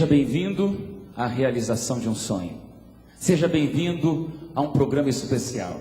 bem-vindo à realização de um sonho. Seja bem-vindo a um programa especial.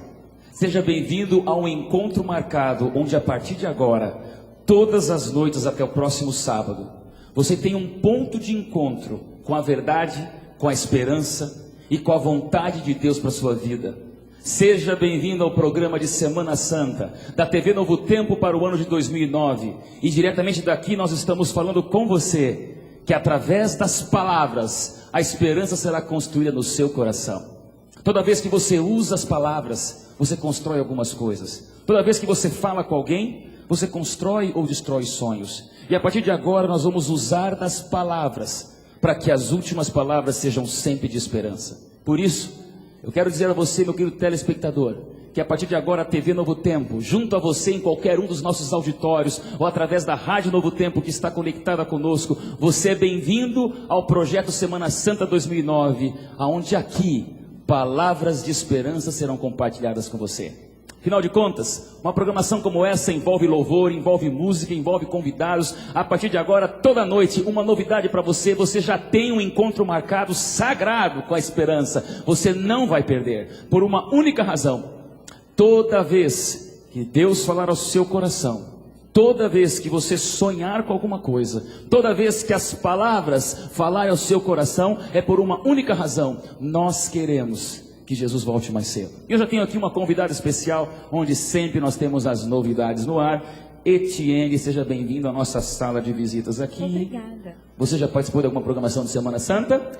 Seja bem-vindo a um encontro marcado, onde a partir de agora, todas as noites até o próximo sábado, você tem um ponto de encontro com a verdade, com a esperança e com a vontade de Deus para a sua vida. Seja bem-vindo ao programa de Semana Santa, da TV Novo Tempo para o ano de 2009. E diretamente daqui nós estamos falando com você, que através das palavras, a esperança será construída no seu coração. Toda vez que você usa as palavras, você constrói algumas coisas. Toda vez que você fala com alguém, você constrói ou destrói sonhos. E a partir de agora nós vamos usar das palavras, para que as últimas palavras sejam sempre de esperança. Por isso, eu quero dizer a você, meu querido telespectador, que a partir de agora a TV Novo Tempo, junto a você em qualquer um dos nossos auditórios, ou através da Rádio Novo Tempo que está conectada conosco, você é bem-vindo ao projeto Semana Santa 2009, aonde aqui palavras de esperança serão compartilhadas com você. Afinal de contas, uma programação como essa envolve louvor, envolve música, envolve convidados. A partir de agora, toda noite, uma novidade para você. Você já tem um encontro marcado, sagrado com a esperança. Você não vai perder, por uma única razão. Toda vez que Deus falar ao seu coração, toda vez que você sonhar com alguma coisa, toda vez que as palavras falarem ao seu coração, é por uma única razão: nós queremos que Jesus volte mais cedo. Eu já tenho aqui uma convidada especial, onde sempre nós temos as novidades no ar. Etienne, seja bem-vindo à nossa sala de visitas aqui. Obrigada. Você já participou de alguma programação de Semana Santa?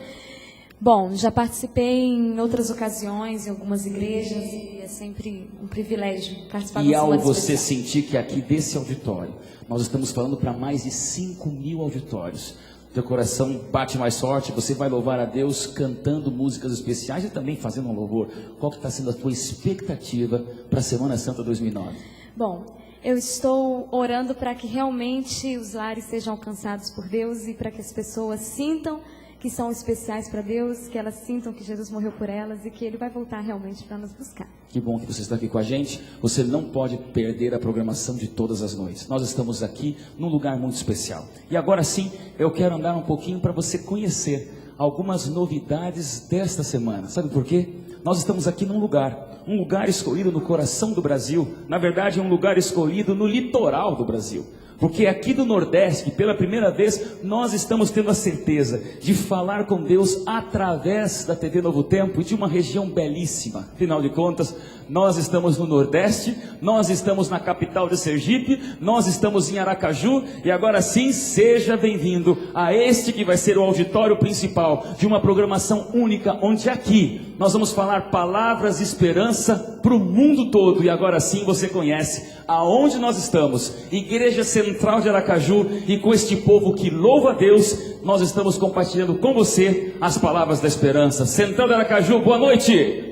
Bom, já participei em outras ocasiões, em algumas igrejas, e é sempre um privilégio participar de uma semana especial. E ao você sentir que aqui desse auditório, nós estamos falando para mais de 5.000 auditórios, teu coração bate mais forte, você vai louvar a Deus cantando músicas especiais e também fazendo um louvor. Qual que está sendo a tua expectativa para a Semana Santa 2009? Bom, eu estou orando para que realmente os lares sejam alcançados por Deus e para que as pessoas sintam que são especiais para Deus, que elas sintam que Jesus morreu por elas e que Ele vai voltar realmente para nos buscar. Que bom que você está aqui com a gente. Você não pode perder a programação de todas as noites. Nós estamos aqui num lugar muito especial. E agora sim, eu quero andar um pouquinho para você conhecer algumas novidades desta semana. Sabe por quê? Nós estamos aqui num lugar escolhido no coração do Brasil. Na verdade, é um lugar escolhido no litoral do Brasil. Porque aqui do Nordeste, pela primeira vez, nós estamos tendo a certeza de falar com Deus através da TV Novo Tempo e de uma região belíssima. Afinal de contas, nós estamos no Nordeste, nós estamos na capital de Sergipe, nós estamos em Aracaju, e agora sim, seja bem-vindo a este que vai ser o auditório principal de uma programação única, onde aqui nós vamos falar palavras de esperança para o mundo todo. E agora sim você conhece aonde nós estamos, Igreja Central de Aracaju, e com este povo que louva a Deus, nós estamos compartilhando com você as palavras da esperança. Central de Aracaju, boa noite!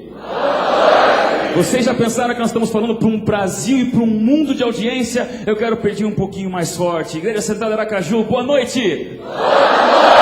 Vocês já pensaram que nós estamos falando para um Brasil e para um mundo de audiência? Eu quero pedir um pouquinho mais forte. Igreja Central de Aracaju, boa noite! Boa noite!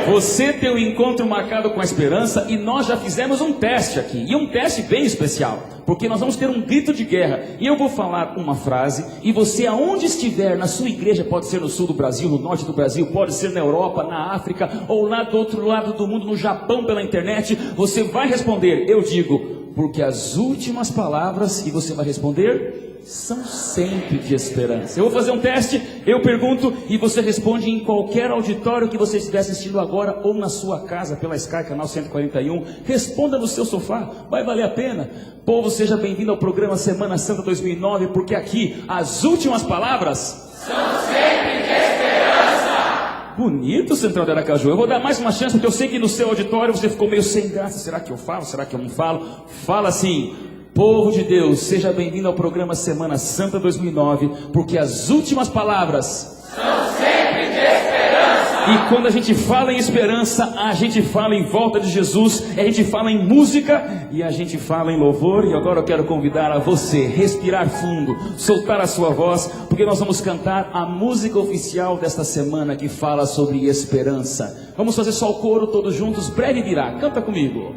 Você tem um encontro marcado com a esperança, e nós já fizemos um teste aqui, e um teste bem especial, porque nós vamos ter um grito de guerra, e eu vou falar uma frase, e você aonde estiver, na sua igreja, pode ser no sul do Brasil, no norte do Brasil, pode ser na Europa, na África, ou lá do outro lado do mundo, no Japão, pela internet, você vai responder, eu digo, porque as últimas palavras, e você vai responder, são sempre de esperança. Eu vou fazer um teste, eu pergunto e você responde em qualquer auditório que você estiver assistindo agora, ou na sua casa, pela Sky, canal 141. Responda no seu sofá, vai valer a pena. Povo, seja bem-vindo ao programa Semana Santa 2009, porque aqui as últimas palavras são sempre de esperança. Bonito, Central de Aracaju. Eu vou dar mais uma chance, porque eu sei que no seu auditório você ficou meio sem graça. Será que eu falo? Será que eu não falo? Fala assim: povo de Deus, seja bem-vindo ao programa Semana Santa 2009, porque as últimas palavras são sempre de esperança. E quando a gente fala em esperança, a gente fala em volta de Jesus, a gente fala em música e a gente fala em louvor. E agora eu quero convidar a você respirar fundo, soltar a sua voz, porque nós vamos cantar a música oficial desta semana que fala sobre esperança. Vamos fazer só o coro todos juntos. Breve virá, canta comigo.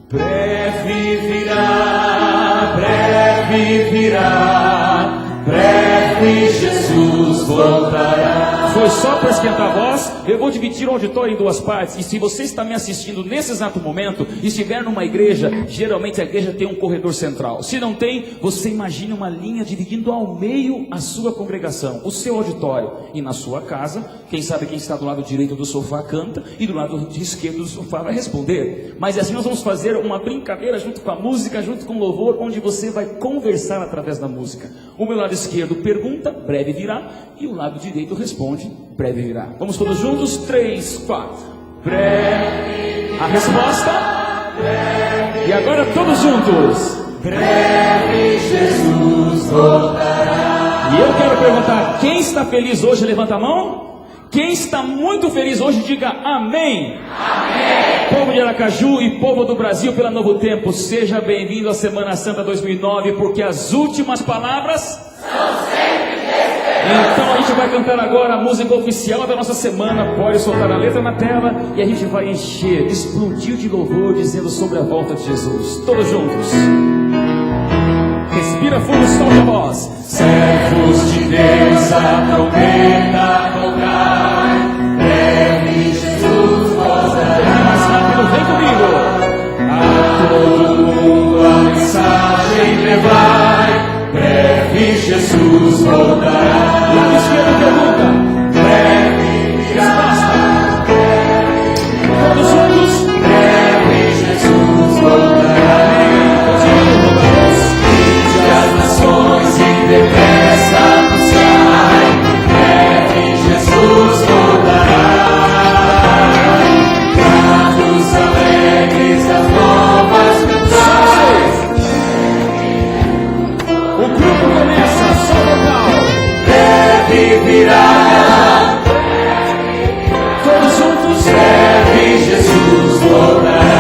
Breve virá, breve virá, breve Jesus voltará. foi só para esquentar a voz. Eu vou dividir o auditório em duas partes. E se você está me assistindo nesse exato momento e estiver numa igreja, geralmente a igreja tem um corredor central. Se não tem, você imagine uma linha dividindo ao meio a sua congregação, o seu auditório. E na sua casa, quem sabe quem está do lado direito do sofá canta e do lado esquerdo do sofá vai responder. Mas assim nós vamos fazer uma brincadeira junto com a música, junto com o louvor, onde você vai conversar através da música. O meu lado esquerdo pergunta, breve virá, e o lado direito responde, breve virá. Vamos todos juntos? 3, 4. Breve. A resposta? Breve. E agora todos juntos. Breve Jesus voltará. E eu quero perguntar, quem está feliz hoje? Levanta a mão. Quem está muito feliz hoje, diga amém. Amém. Povo de Aracaju e povo do Brasil pela Novo Tempo, seja bem-vindo à Semana Santa 2009, porque as últimas palavras são sempre de esperança. Então a gente vai cantar agora a música oficial da nossa semana. Pode soltar a letra na tela e a gente vai encher, explodir de louvor, dizendo sobre a volta de Jesus. Todos juntos. Respira fundo, solta a voz. Servos de Deus, a trombeta tocar, breve Jesus voltará. Mais rápido, vem comigo. A todo mundo a mensagem levar, breve Jesus voltará. Lado esquerdo pergunta, breve resposta. Todos juntos, breve Jesus voltará. As nações e depressa anunciai, breve Jesus voltará. Cantos alegres das novas canções. O grupo começa, só vocal. Breve virá. Todos juntos, breve Jesus voltará.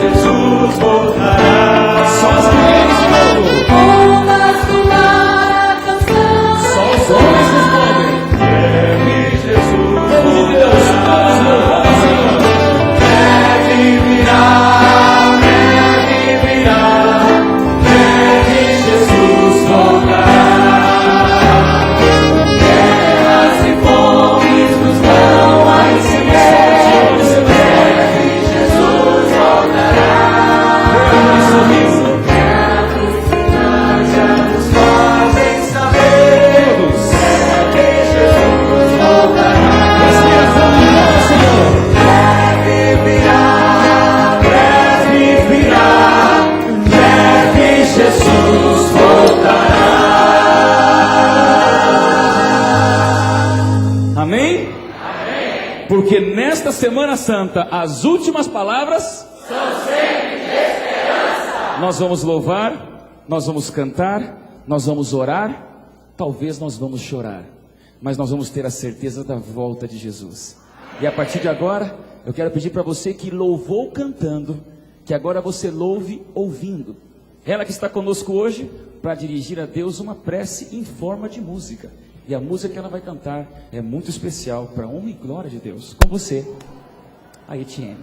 Jesus voltará. Só as mulheres de novo. Vamos tomar a canção. Só os homens respondem. Breve Jesus. Povo de Deus, todos louvando ao Senhor. Breve virá, breve virá, breve Jesus voltará. Guerras e fomes nos vão a ensinar. Porque nesta Semana Santa, as últimas palavras são sempre de esperança. Nós vamos louvar, nós vamos cantar, nós vamos orar, talvez nós vamos chorar, mas nós vamos ter a certeza da volta de Jesus. E a partir de agora, eu quero pedir para você que louvou cantando, que agora você louve ouvindo. Ela que está conosco hoje para dirigir a Deus uma prece em forma de música. E a música que ela vai cantar é muito especial para a honra e glória de Deus. Com você, a Etienne.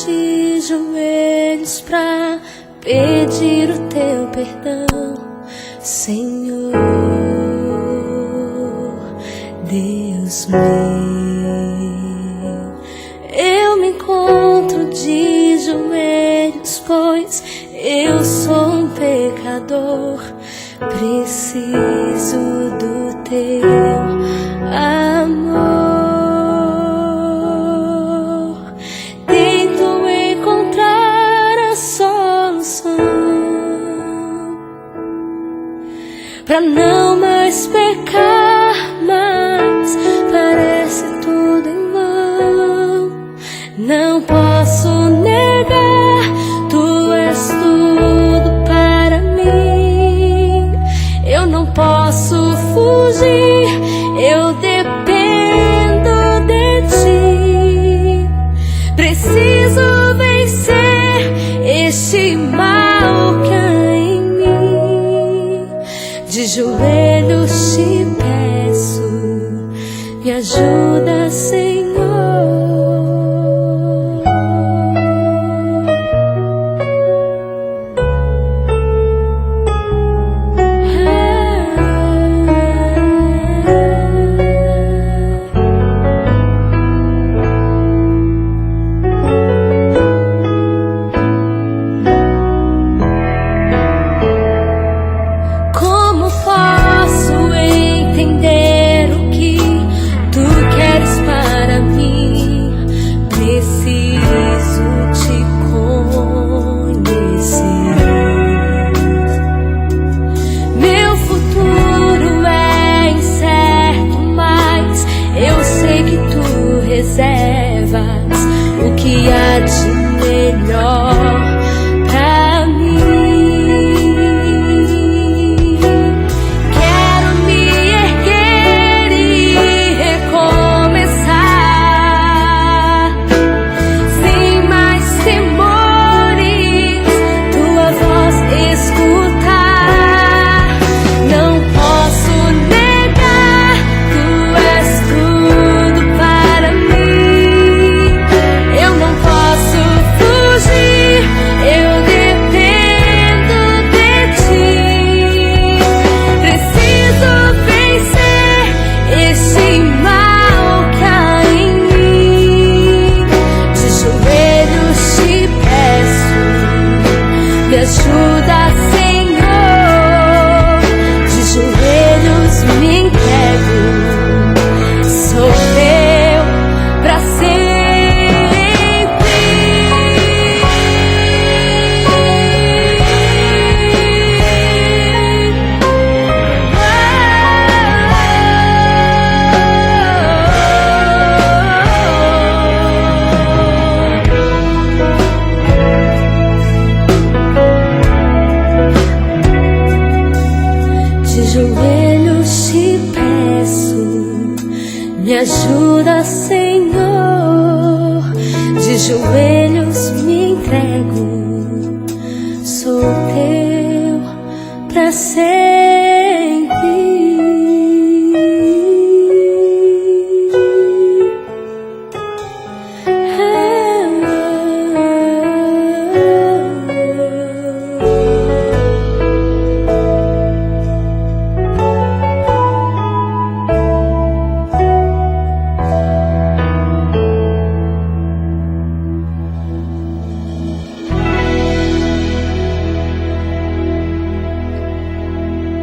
De joelhos pra pedir o teu perdão, Senhor, Deus meu. Eu me encontro de joelhos, pois eu sou um pecador, preciso do teu amor. Pra não mais pecar, mas parece tudo em vão. Não posso negar, tu és tudo para mim. Eu não vencer este mal que há em mim. De joelhos te peço, me ajuda, Senhor. Como posso entender o que tu queres para mim? Preciso te conhecer. Meu futuro é incerto, mas eu sei que tu reservas o que há de melhor pra mim. Quero me erguer e recomeçar, sem mais temores, tua voz escutar. Não posso negar, tu és tudo para mim. Eu não posso fugir, eu dependo de ti. Preciso vencer este mal que há em mim. De joelhos te peço, me ajuda, Senhor. De joelhos me entrego, sou teu pra De joelhos te peço, me ajuda, Senhor. De joelhos me entrego, sou teu pra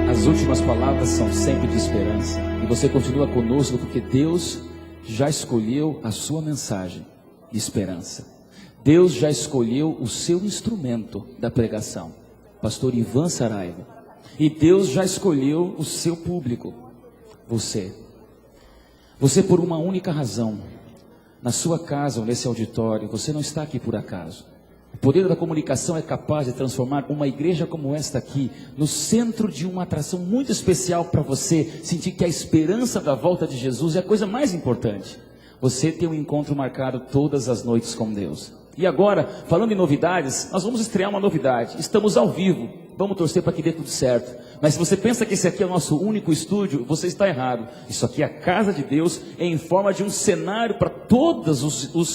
As últimas palavras são sempre de esperança. E você continua conosco porque Deus já escolheu a sua mensagem de esperança. Deus já escolheu o seu instrumento da pregação, pastor Ivan Saraiva. E Deus já escolheu o seu público, você. Você por uma única razão, na sua casa ou nesse auditório, você não está aqui por acaso. O poder da comunicação é capaz de transformar uma igreja como esta aqui no centro de uma atração muito especial para você sentir que a esperança da volta de Jesus é a coisa mais importante. Você tem um encontro marcado todas as noites com Deus. E agora, falando em novidades, nós vamos estrear uma novidade. Estamos ao vivo. Vamos torcer para que dê tudo certo. Mas se você pensa que esse aqui é o nosso único estúdio, você está errado. Isso aqui é a casa de Deus em forma de um cenário para todas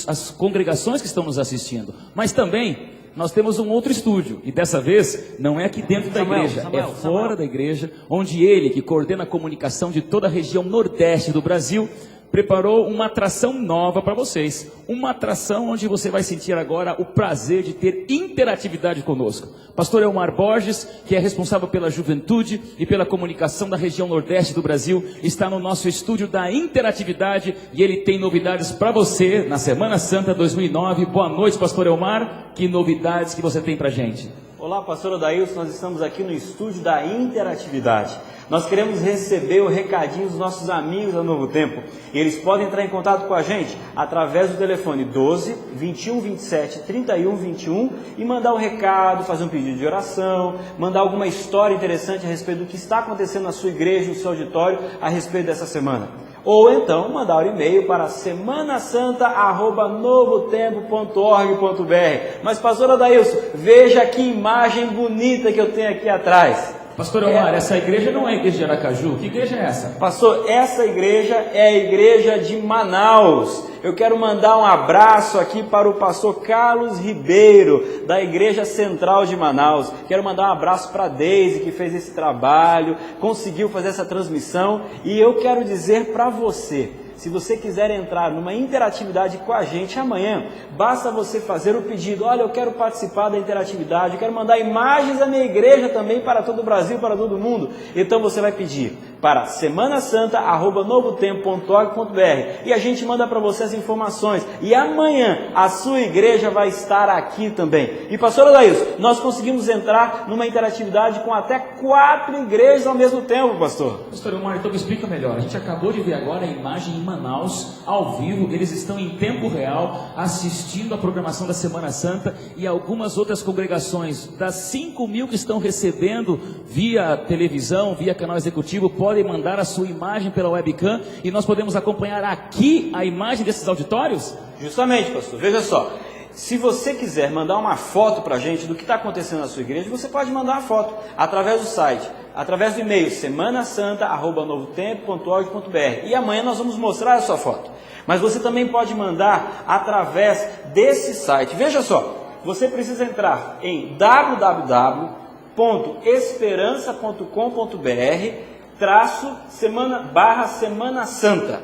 as congregações que estão nos assistindo. Mas também nós temos um outro estúdio. E dessa vez não é aqui dentro da igreja, é fora da igreja, onde ele, que coordena a comunicação de toda a região nordeste do Brasil, preparou uma atração nova para vocês. Uma atração onde você vai sentir agora o prazer de ter interatividade conosco. Pastor Elmar Borges, que é responsável pela juventude e pela comunicação da região nordeste do Brasil, está no nosso estúdio da interatividade e ele tem novidades para você na Semana Santa 2009. Boa noite, Pastor Elmar. Que novidades que você tem para a gente? Olá, pastor Odailson, nós estamos aqui no estúdio da interatividade. Nós queremos receber o recadinho dos nossos amigos da Novo Tempo. E eles podem entrar em contato com a gente através do telefone 12 21 27 31 21 e mandar um recado, fazer um pedido de oração, mandar alguma história interessante a respeito do que está acontecendo na sua igreja, no seu auditório, a respeito dessa semana. ou então mandar um e-mail para semanasanta@novotempo.org.br. Mas, pastor Adailson, veja que imagem bonita que eu tenho aqui atrás. Pastor Elmar, essa igreja não é a igreja de Aracaju. Que igreja é essa? Pastor, essa igreja é a igreja de Manaus. Eu quero mandar um abraço aqui para o pastor Carlos Ribeiro, da Igreja Central de Manaus. Quero mandar um abraço para a Deise, que fez esse trabalho, conseguiu fazer essa transmissão. E eu quero dizer para você, se você quiser entrar numa interatividade com a gente amanhã, basta você fazer o pedido: olha, eu quero participar da interatividade, eu quero mandar imagens da minha igreja também para todo o Brasil, para todo mundo. Então você vai pedir para semanasanta@novotempo.org.br e a gente manda para você as informações. E amanhã a sua igreja vai estar aqui também. E pastor Adailson, nós conseguimos entrar numa interatividade com até 4 igrejas ao mesmo tempo, pastor. Pastor Elmar, então me explica melhor. A gente acabou de ver agora a imagem em Manaus, ao vivo. Eles estão em tempo real assistindo a programação da Semana Santa, e algumas outras congregações das 5.000 que estão recebendo via televisão, via canal executivo, podem mandar a sua imagem pela webcam e nós podemos acompanhar aqui a imagem desses auditórios? Justamente, pastor. Veja só. Se você quiser mandar uma foto para a gente do que está acontecendo na sua igreja, você pode mandar uma foto através do site, através do e-mail semanasanta@novotempo.org.br, e amanhã nós vamos mostrar a sua foto. Mas você também pode mandar através desse site. Veja só, você precisa entrar em www.esperança.com.br/Semana Santa.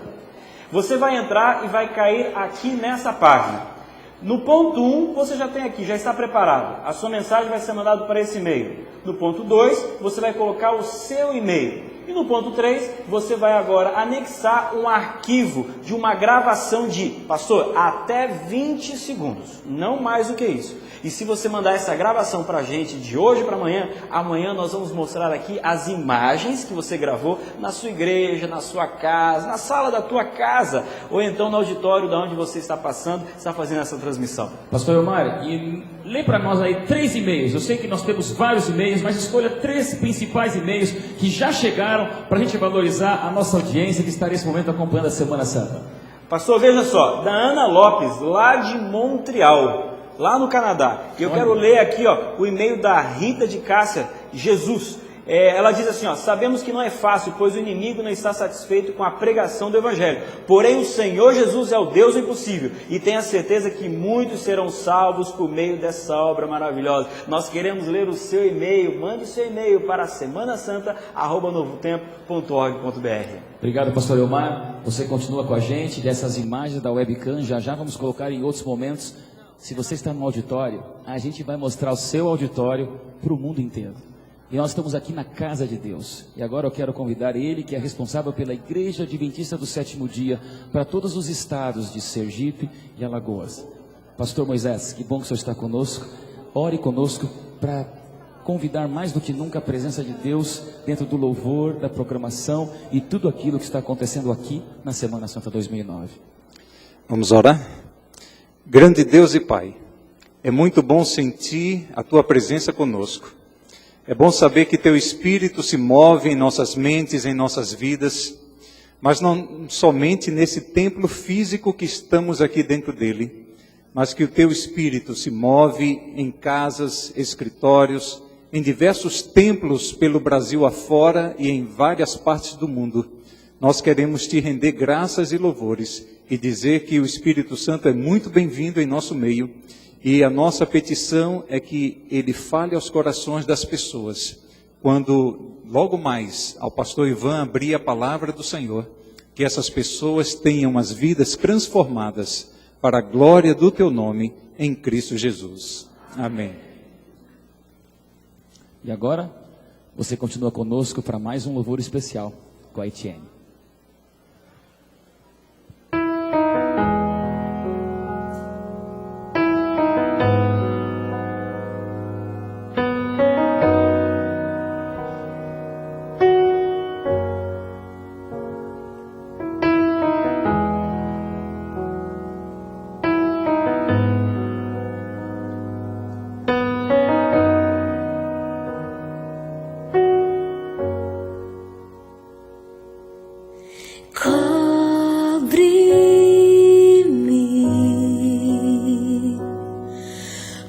Você vai entrar e vai cair aqui nessa página. No ponto 1, você já tem aqui, já está preparado. A sua mensagem vai ser mandada para esse e-mail. No ponto 2, você vai colocar o seu e-mail. E no ponto 3, você vai agora anexar um arquivo de uma gravação de, pastor, até 20 segundos. Não mais do que isso. E se você mandar essa gravação para a gente de hoje para amanhã, amanhã nós vamos mostrar aqui as imagens que você gravou na sua igreja, na sua casa, na sala da tua casa, ou então no auditório de onde você está passando, está fazendo essa transmissão. Pastor Elmar, e lê para nós aí 3 e-mails. Eu sei que nós temos vários e-mails, mas escolha 3 principais e-mails que já chegaram para a gente valorizar a nossa audiência que está nesse momento acompanhando a Semana Santa. Pastor, veja só, da Ana Lopes, lá de Montreal, lá no Canadá. E eu quero ler aqui, o e-mail da Rita de Cássia Jesus. Ela diz assim, sabemos que não é fácil, pois o inimigo não está satisfeito com a pregação do Evangelho. Porém, o Senhor Jesus é o Deus do impossível e tenha certeza que muitos serão salvos por meio dessa obra maravilhosa. Nós queremos ler o seu e-mail. Mande o seu e-mail para semanasanta@novotempo.org.br. Obrigado, pastor Elmar. Você continua com a gente dessas imagens da webcam. Já vamos colocar em outros momentos. Se você está no auditório, a gente vai mostrar o seu auditório para o mundo inteiro. E nós estamos aqui na casa de Deus. E agora eu quero convidar ele, que é responsável pela Igreja Adventista do Sétimo Dia, para todos os estados de Sergipe e Alagoas. Pastor Moisés, que bom que o senhor está conosco. Ore conosco para convidar mais do que nunca a presença de Deus dentro do louvor, da programação e tudo aquilo que está acontecendo aqui na Semana Santa 2009. Vamos orar? Grande Deus e Pai, é muito bom sentir a Tua presença conosco. É bom saber que Teu Espírito se move em nossas mentes, em nossas vidas, mas não somente nesse templo físico que estamos aqui dentro dele, mas que o Teu Espírito se move em casas, escritórios, em diversos templos pelo Brasil afora e em várias partes do mundo. Nós queremos Te render graças e louvores e dizer que o Espírito Santo é muito bem-vindo em nosso meio. E a nossa petição é que Ele fale aos corações das pessoas, quando logo mais ao pastor Ivan abrir a palavra do Senhor, que essas pessoas tenham as vidas transformadas para a glória do Teu nome em Cristo Jesus. Amém. E agora, você continua conosco para mais um louvor especial com a Etienne.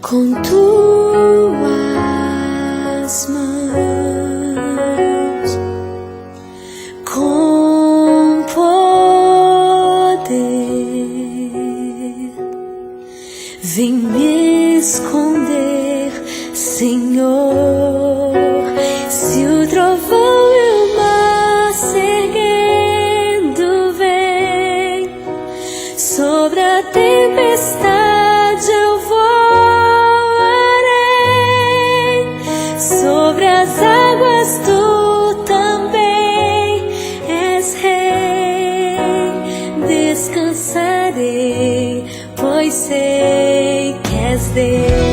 com tuas mãos, com poder, vem me esconder, Senhor. Se o trovão e o mar se erguendo vem, sobre a tempestade eu voarei, sobre as águas tu também és rei. Descansarei, pois sei que és Deus.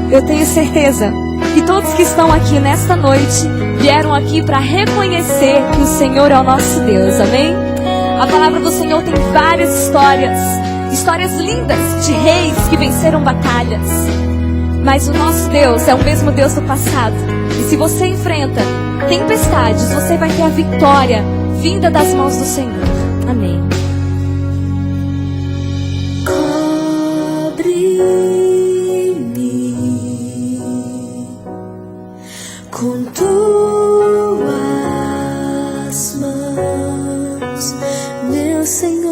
Eu tenho certeza que todos que estão aqui nesta noite vieram aqui para reconhecer que o Senhor é o nosso Deus, amém? A palavra do Senhor tem várias histórias lindas de reis que venceram batalhas. Mas o nosso Deus é o mesmo Deus do passado. E se você enfrenta tempestades, você vai ter a vitória vinda das mãos do Senhor. Amém. Com tuas mãos, meu Senhor,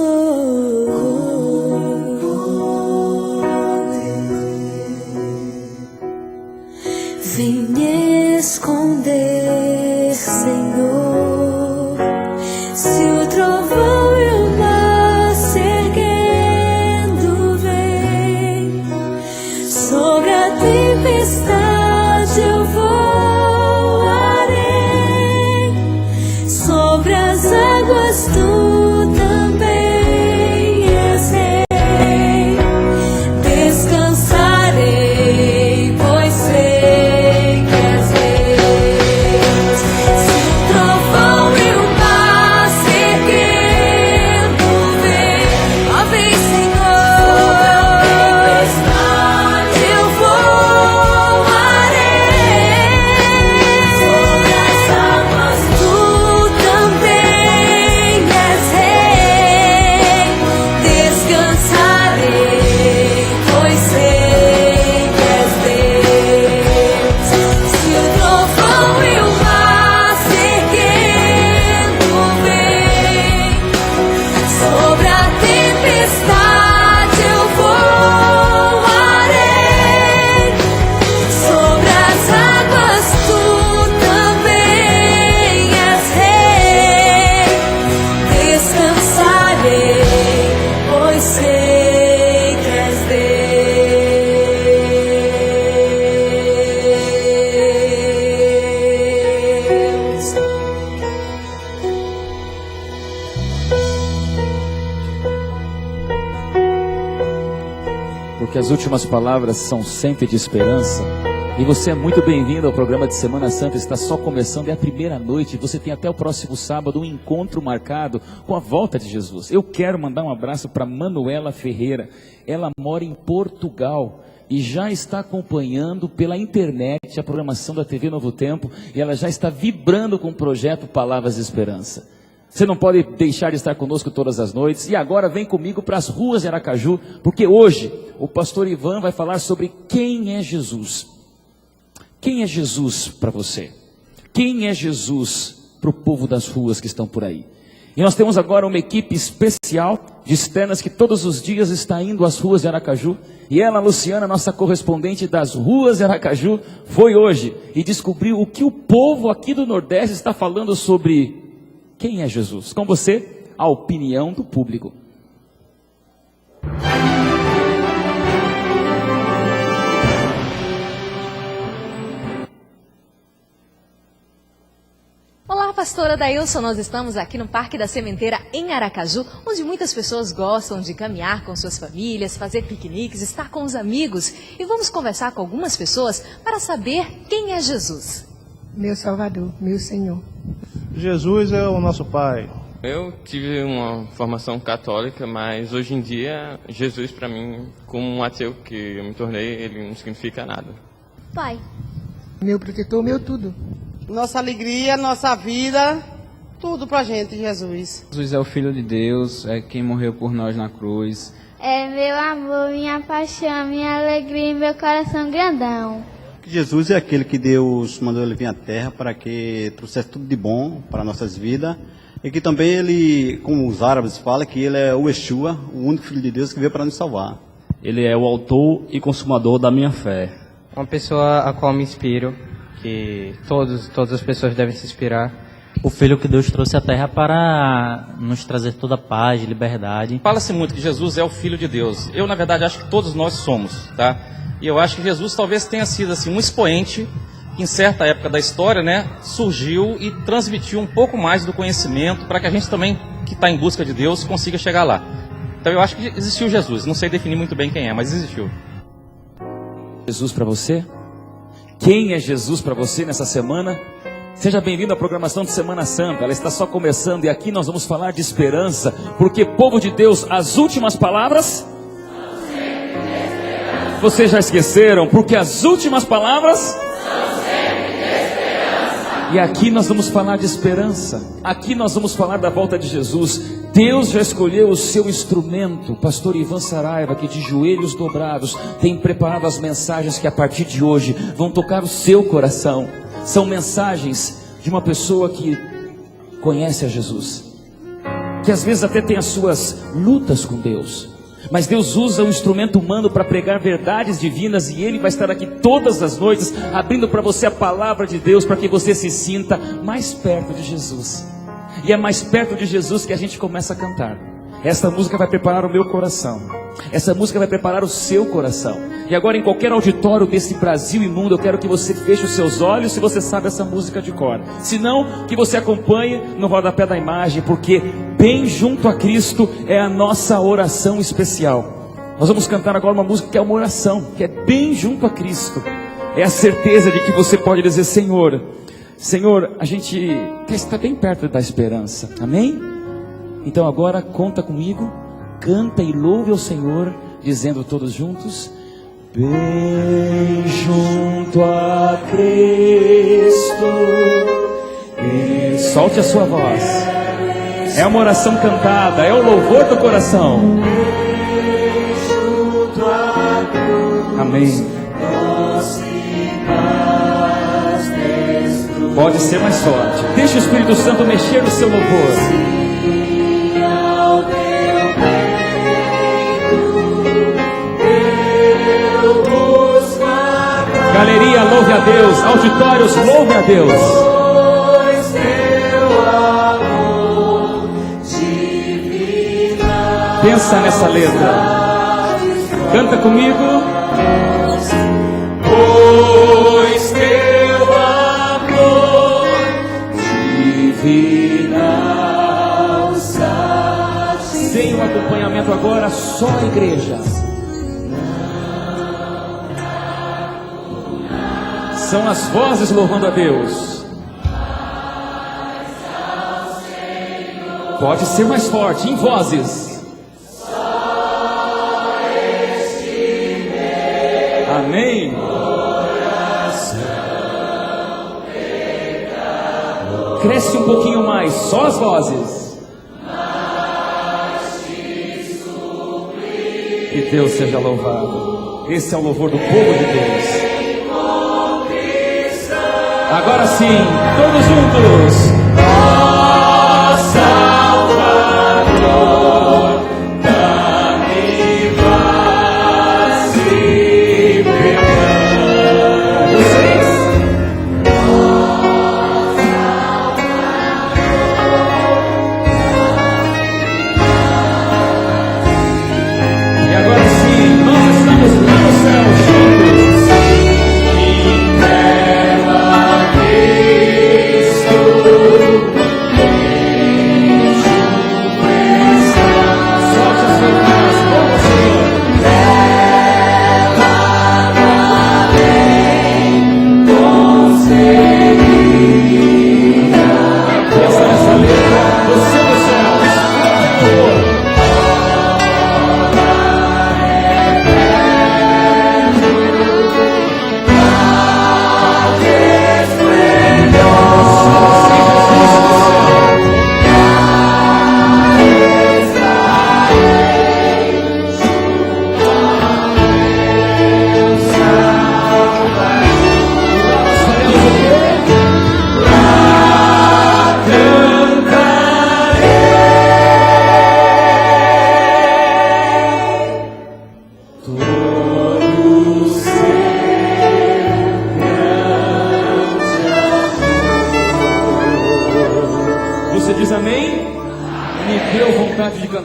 vem me esconder, Senhor. Se o trovão e o mar se erguendo vem, sobre a tempestade eu vou. Sobre as águas tu também que as últimas palavras são sempre de esperança. E você é muito bem-vindo ao programa de Semana Santa. Está só começando, é a primeira noite. Você tem até o próximo sábado um encontro marcado com a volta de Jesus. Eu quero mandar um abraço para Manuela Ferreira. Ela mora em Portugal e já está acompanhando pela internet a programação da TV Novo Tempo. E ela já está vibrando com o projeto Palavras de Esperança. Você não pode deixar de estar conosco todas as noites. E agora vem comigo para as ruas de Aracaju, porque hoje o pastor Ivan vai falar sobre quem é Jesus. Quem é Jesus para você? Quem é Jesus para o povo das ruas que estão por aí? E nós temos agora uma equipe especial de externas que todos os dias está indo às ruas de Aracaju. E ela, Luciana, nossa correspondente das ruas de Aracaju, foi hoje e descobriu o que o povo aqui do Nordeste está falando sobre quem é Jesus. Com você, a opinião do público. Olá, pastora Dailson, nós estamos aqui no Parque da Sementeira em Aracaju, onde muitas pessoas gostam de caminhar com suas famílias, fazer piqueniques, estar com os amigos. E vamos conversar com algumas pessoas para saber quem é Jesus. Meu Salvador, meu Senhor. Jesus é o nosso Pai. Eu tive uma formação católica, mas hoje em dia, Jesus para mim, como um ateu que eu me tornei, ele não significa nada. Pai. Meu protetor, meu tudo. Nossa alegria, nossa vida, tudo pra gente, Jesus. Jesus é o Filho de Deus, é quem morreu por nós na cruz. É meu amor, minha paixão, minha alegria e meu coração grandão. Jesus é aquele que Deus mandou ele vir à terra para que trouxesse tudo de bom para nossas vidas. E que também ele, como os árabes falam, que ele é o Yeshua, o único Filho de Deus que veio para nos salvar. Ele é o autor e consumador da minha fé. Uma pessoa a qual me inspiro, que todas as pessoas devem se inspirar. O Filho que Deus trouxe à Terra para nos trazer toda paz, liberdade. Fala-se muito que Jesus é o Filho de Deus. Eu, na verdade, acho que todos nós somos, tá? E eu acho que Jesus talvez tenha sido assim, um expoente que em certa época da história, né, surgiu e transmitiu um pouco mais do conhecimento para que a gente também, que está em busca de Deus, consiga chegar lá. Então eu acho que existiu Jesus. Não sei definir muito bem quem é, mas existiu. Jesus para você? Quem é Jesus para você nessa semana? Seja bem-vindo à programação de Semana Santa. Ela está só começando e aqui nós vamos falar de esperança, porque, povo de Deus, as últimas palavras... Vocês já esqueceram, porque as últimas palavras... E aqui nós vamos falar de esperança. Aqui nós vamos falar da volta de Jesus. Deus já escolheu o seu instrumento. Pastor Ivan Saraiva, que de joelhos dobrados tem preparado as mensagens que a partir de hoje vão tocar o seu coração. São mensagens de uma pessoa que conhece a Jesus, que às vezes até tem as suas lutas com Deus, mas Deus usa um instrumento humano para pregar verdades divinas, e Ele vai estar aqui todas as noites, abrindo para você a palavra de Deus, para que você se sinta mais perto de Jesus. E é mais perto de Jesus que a gente começa a cantar. Essa música vai preparar o meu coração. Essa música vai preparar o seu coração. E agora, em qualquer auditório desse Brasil imundo, eu quero que você feche os seus olhos, se você sabe essa música de cor. Se não, que você acompanhe no rodapé da imagem, porque bem junto a Cristo é a nossa oração especial. Nós vamos cantar agora uma música que é uma oração, que é bem junto a Cristo. É a certeza de que você pode dizer: Senhor, a gente quer estar bem perto da esperança. Amém? Então agora conta comigo, canta e louve ao Senhor, dizendo todos juntos: bem junto a Cristo. E solte a sua voz. É uma oração cantada, é o louvor do coração. Amém. Pode ser mais forte. Deixa o Espírito Santo mexer no seu louvor. Galeria, louve a Deus. Auditórios, louve a Deus. Pensa nessa letra. Canta comigo. Pois teu amor divinal satisfaz. Sem o acompanhamento agora, só a igreja. São as vozes louvando a Deus. Pode ser mais forte, em vozes. Amém. Cresce um pouquinho mais, só as vozes. Que Deus seja louvado. Esse é o louvor do povo de Deus. Agora sim, todos juntos. Ó Salvador, dá-me paz e perdão. Vocês? E agora sim, nós estamos lá no céu juntos.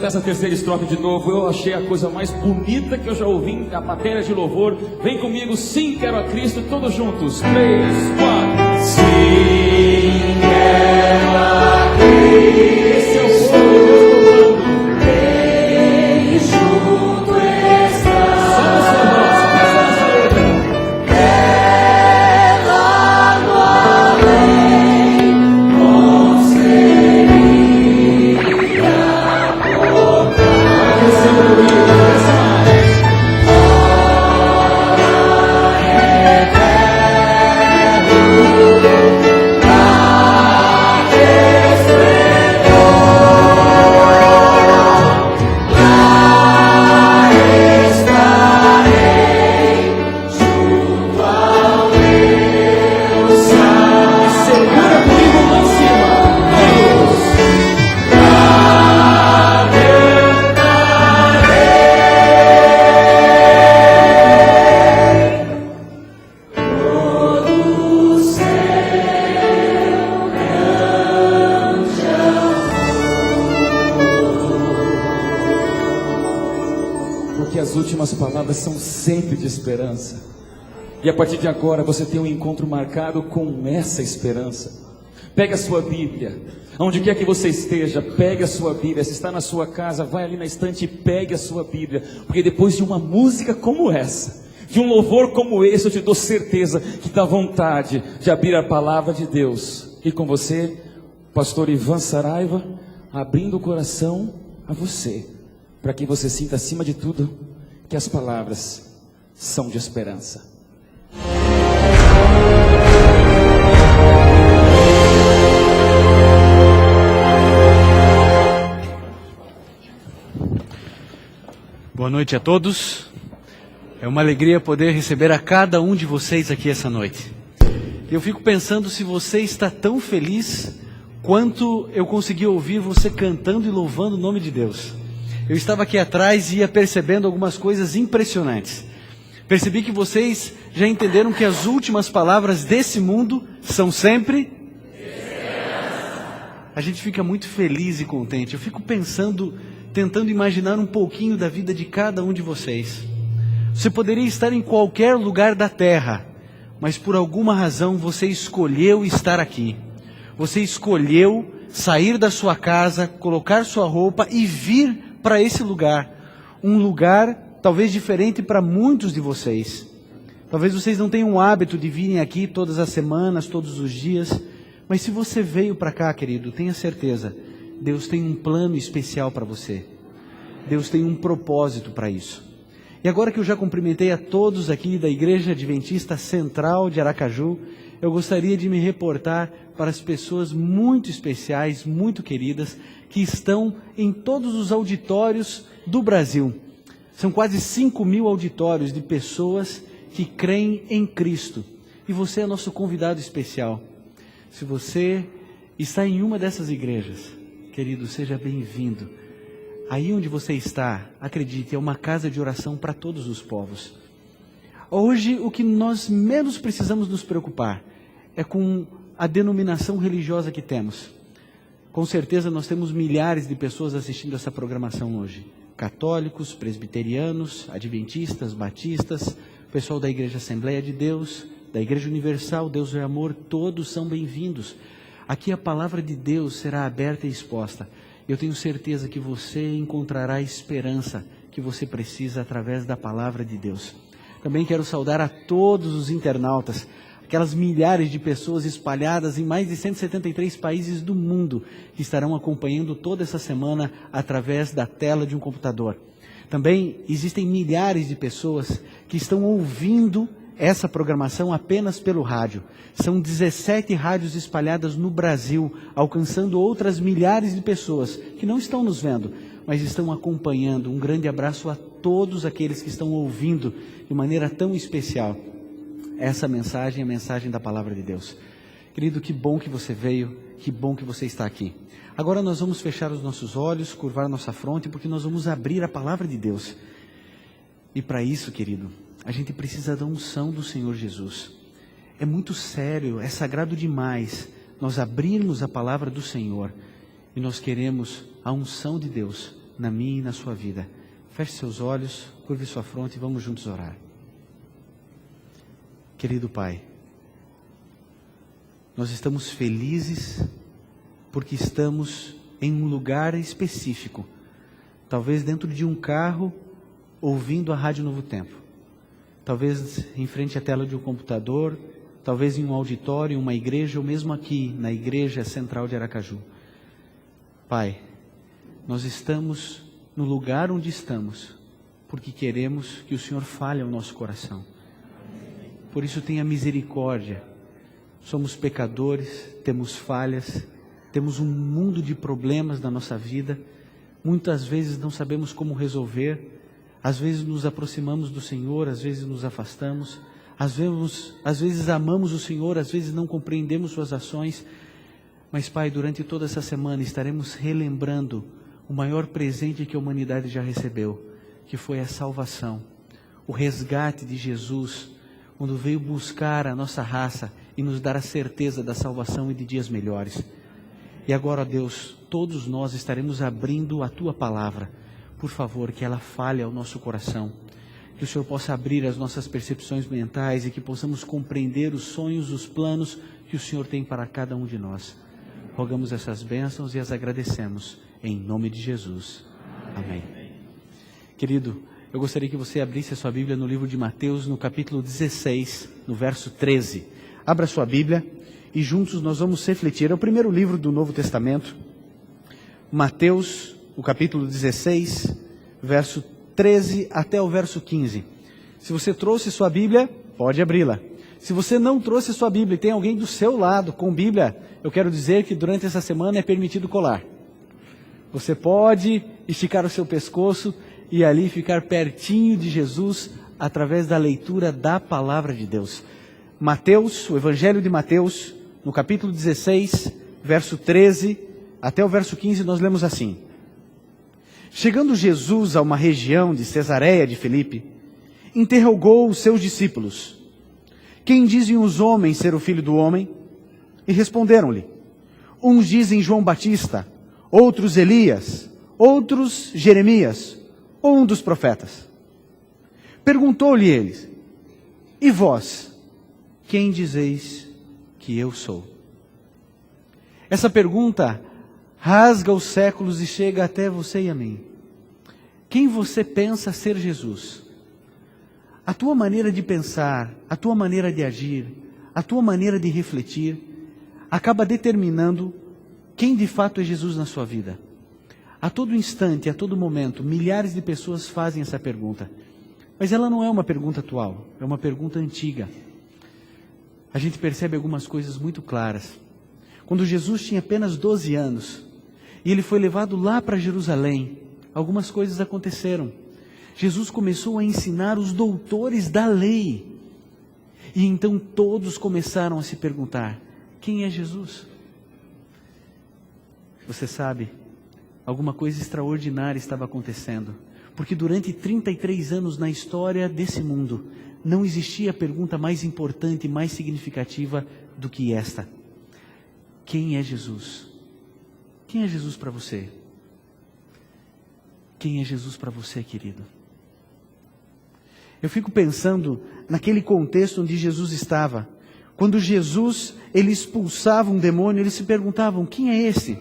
Essa terceira estrofe de novo, eu achei a coisa mais bonita que eu já ouvi, a matéria de louvor. Vem comigo, sim, quero a Cristo, todos juntos. 3, 4. Sim, quero a Cristo. Esse é o povo louvando. Bem junto está. Só a sua voz, presta nessa letra. Ela no além conseguirá. As últimas palavras são sempre de esperança. E a partir de agora você tem um encontro marcado com essa esperança. Pegue a sua Bíblia, onde quer que você esteja, pegue a sua Bíblia. Se está na sua casa, vai ali na estante e pegue a sua Bíblia. Porque depois de uma música como essa, de um louvor como esse, eu te dou certeza que dá vontade de abrir a palavra de Deus. E com você, pastor Ivan Saraiva, abrindo o coração a você, para que você sinta acima de tudo que as palavras são de esperança. Boa noite a todos. É uma alegria poder receber a cada um de vocês aqui essa noite. Eu fico pensando se você está tão feliz quanto eu consegui ouvir você cantando e louvando o nome de Deus. Eu estava aqui atrás e ia percebendo algumas coisas impressionantes. Percebi que vocês já entenderam que as últimas palavras desse mundo são sempre... A gente fica muito feliz e contente. Eu fico pensando, tentando imaginar um pouquinho da vida de cada um de vocês. Você poderia estar em qualquer lugar da terra, mas por alguma razão você escolheu estar aqui. Você escolheu sair da sua casa, colocar sua roupa e vir para esse lugar, um lugar talvez diferente para muitos de vocês. Talvez vocês não tenham o hábito de virem aqui todas as semanas, todos os dias, mas se você veio para cá, querido, tenha certeza, Deus tem um plano especial para você. Deus tem um propósito para isso. E agora que eu já cumprimentei a todos aqui da Igreja Adventista Central de Aracaju, eu gostaria de me reportar para as pessoas muito especiais, muito queridas, que estão em todos os auditórios do Brasil. São quase 5.000 auditórios de pessoas que creem em Cristo. E você é nosso convidado especial. Se você está em uma dessas igrejas, querido, seja bem-vindo. Aí onde você está, acredite, é uma casa de oração para todos os povos. Hoje, o que nós menos precisamos nos preocupar é com a denominação religiosa que temos. Com certeza nós temos milhares de pessoas assistindo essa programação hoje. Católicos, presbiterianos, adventistas, batistas, pessoal da Igreja Assembleia de Deus, da Igreja Universal, Deus é Amor, todos são bem-vindos. Aqui a palavra de Deus será aberta e exposta. Eu tenho certeza que você encontrará a esperança que você precisa através da palavra de Deus. Também quero saudar a todos os internautas, aquelas milhares de pessoas espalhadas em mais de 173 países do mundo que estarão acompanhando toda essa semana através da tela de um computador. Também existem milhares de pessoas que estão ouvindo essa programação apenas pelo rádio. São 17 rádios espalhadas no Brasil, alcançando outras milhares de pessoas que não estão nos vendo, mas estão acompanhando. Um grande abraço a todos aqueles que estão ouvindo de maneira tão especial essa mensagem, a mensagem da palavra de Deus. Querido, que bom que você veio, que bom que você está aqui. Agora nós vamos fechar os nossos olhos, curvar nossa fronte, porque nós vamos abrir a palavra de Deus. E para isso, querido, a gente precisa da unção do Senhor Jesus. É muito sério, é sagrado demais nós abrirmos a palavra do Senhor e nós queremos a unção de Deus na minha e na sua vida. Feche seus olhos, curve sua fronte e vamos juntos orar. Querido Pai, nós estamos felizes porque estamos em um lugar específico, talvez dentro de um carro, ouvindo a Rádio Novo Tempo. Talvez em frente à tela de um computador, talvez em um auditório, em uma igreja, ou mesmo aqui na Igreja Central de Aracaju. Pai, nós estamos no lugar onde estamos, porque queremos que o Senhor fale ao nosso coração. Por isso tenha misericórdia. Somos pecadores, temos falhas, temos um mundo de problemas na nossa vida. Muitas vezes não sabemos como resolver. Às vezes nos aproximamos do Senhor, às vezes nos afastamos, às vezes amamos o Senhor, às vezes não compreendemos suas ações, mas Pai, durante toda essa semana estaremos relembrando o maior presente que a humanidade já recebeu, que foi a salvação, o resgate de Jesus, quando veio buscar a nossa raça e nos dar a certeza da salvação e de dias melhores. E agora, Deus, todos nós estaremos abrindo a Tua palavra. Por favor, que ela fale ao nosso coração, que o Senhor possa abrir as nossas percepções mentais e que possamos compreender os sonhos, os planos que o Senhor tem para cada um de nós. Rogamos essas bênçãos e as agradecemos, em nome de Jesus. Amém. Querido, eu gostaria que você abrisse a sua Bíblia no livro de Mateus, no capítulo 16, no verso 13. Abra sua Bíblia e juntos nós vamos refletir. É o primeiro livro do Novo Testamento, Mateus, o capítulo 16, verso 13 até o verso 15. Se você trouxe sua Bíblia, pode abri-la. Se você não trouxe sua Bíblia e tem alguém do seu lado com Bíblia, eu quero dizer que durante essa semana é permitido colar. Você pode esticar o seu pescoço e ali ficar pertinho de Jesus através da leitura da palavra de Deus. Mateus, o Evangelho de Mateus, no capítulo 16, verso 13 até o verso 15, nós lemos assim: Chegando Jesus a uma região de Cesareia de Filipe, interrogou os seus discípulos: Quem dizem os homens ser o Filho do Homem? E responderam-lhe: Uns dizem João Batista, outros Elias, outros Jeremias, ou um dos profetas. Perguntou-lhe eles: E vós, quem dizeis que eu sou? Essa pergunta rasga os séculos e chega até você e a mim. Quem você pensa ser Jesus? a tua maneira de pensar, a tua maneira de agir, a tua maneira de refletir, acaba determinando quem de fato é Jesus na sua vida. A todo instante, a todo momento, milhares de pessoas fazem essa pergunta. Mas ela não é uma pergunta atual, é uma pergunta antiga. A gente percebe algumas coisas muito claras. Quando Jesus tinha apenas 12 anos, e ele foi levado lá para Jerusalém, algumas coisas aconteceram. Jesus começou a ensinar os doutores da lei. E então todos começaram a se perguntar: quem é Jesus? Você sabe, alguma coisa extraordinária estava acontecendo. Porque durante 33 anos na história desse mundo, não existia pergunta mais importante e mais significativa do que esta: quem é Jesus? Quem é Jesus para você? Quem é Jesus para você, querido? Eu fico pensando naquele contexto onde Jesus estava. Quando Jesus, ele expulsava um demônio, eles se perguntavam: quem é esse?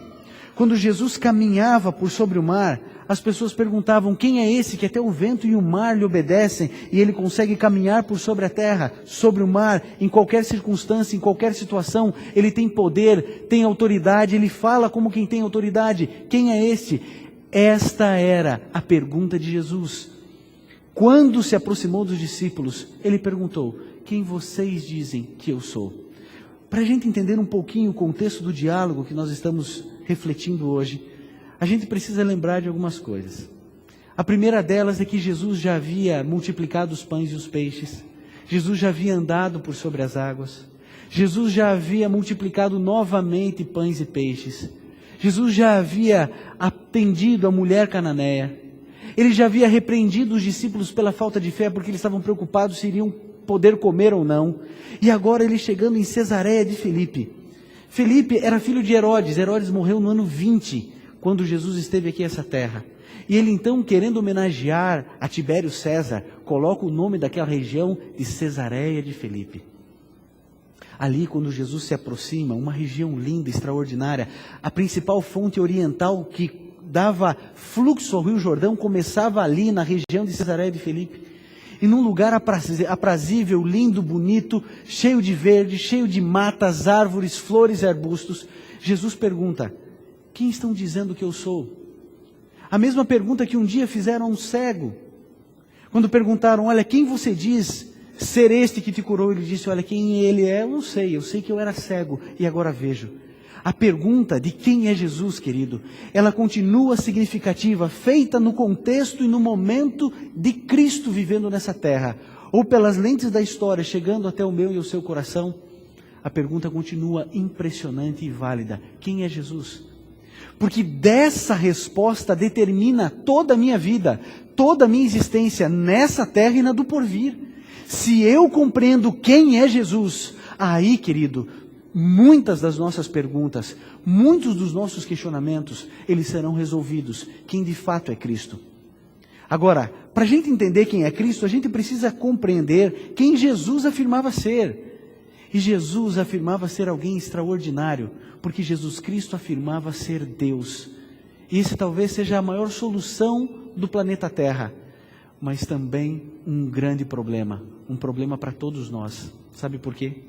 Quando Jesus caminhava por sobre o mar, as pessoas perguntavam: quem é esse que até o vento e o mar lhe obedecem e ele consegue caminhar por sobre a terra, sobre o mar, em qualquer circunstância, em qualquer situação? Ele tem poder, tem autoridade, ele fala como quem tem autoridade. Quem é este? Esta era a pergunta de Jesus. Quando se aproximou dos discípulos, ele perguntou: quem vocês dizem que eu sou? Para a gente entender um pouquinho o contexto do diálogo que nós estamos refletindo hoje, a gente precisa lembrar de algumas coisas. A primeira delas é que Jesus já havia multiplicado os pães e os peixes. Jesus já havia andado por sobre as águas. Jesus já havia multiplicado novamente pães e peixes. Jesus já havia atendido a mulher cananeia. Ele já havia repreendido os discípulos pela falta de fé, porque eles estavam preocupados se iriam poder comer ou não. E agora ele chegando em Cesareia de Filipe. Filipe era filho de Herodes. Herodes morreu no ano 20, quando Jesus esteve aqui nessa terra. E ele então, querendo homenagear a Tibério César, coloca o nome daquela região de Cesareia de Filipe. Ali, quando Jesus se aproxima, uma região linda, extraordinária, a principal fonte oriental que dava fluxo ao Rio Jordão começava ali na região de Cesareia de Filipe. E num lugar aprazível, lindo, bonito, cheio de verde, cheio de matas, árvores, flores e arbustos, Jesus pergunta: quem estão dizendo que eu sou? A mesma pergunta que um dia fizeram a um cego. Quando perguntaram: olha, quem você diz ser este que te curou? Ele disse: olha, quem ele é, eu não sei. Eu sei que eu era cego e agora vejo. A pergunta de quem é Jesus, querido, ela continua significativa, feita no contexto e no momento de Cristo vivendo nessa terra, ou pelas lentes da história, chegando até o meu e o seu coração. A pergunta continua impressionante e válida: quem é Jesus? Porque dessa resposta determina toda a minha vida, toda a minha existência nessa terra e na do porvir. Se eu compreendo quem é Jesus, aí, querido, muitas das nossas perguntas, muitos dos nossos questionamentos, eles serão resolvidos. Quem de fato é Cristo? Agora, para a gente entender quem é Cristo, a gente precisa compreender quem Jesus afirmava ser. E Jesus afirmava ser alguém extraordinário, porque Jesus Cristo afirmava ser Deus. E esse talvez seja a maior solução do planeta Terra, mas também um grande problema, um problema para todos nós. Sabe por quê?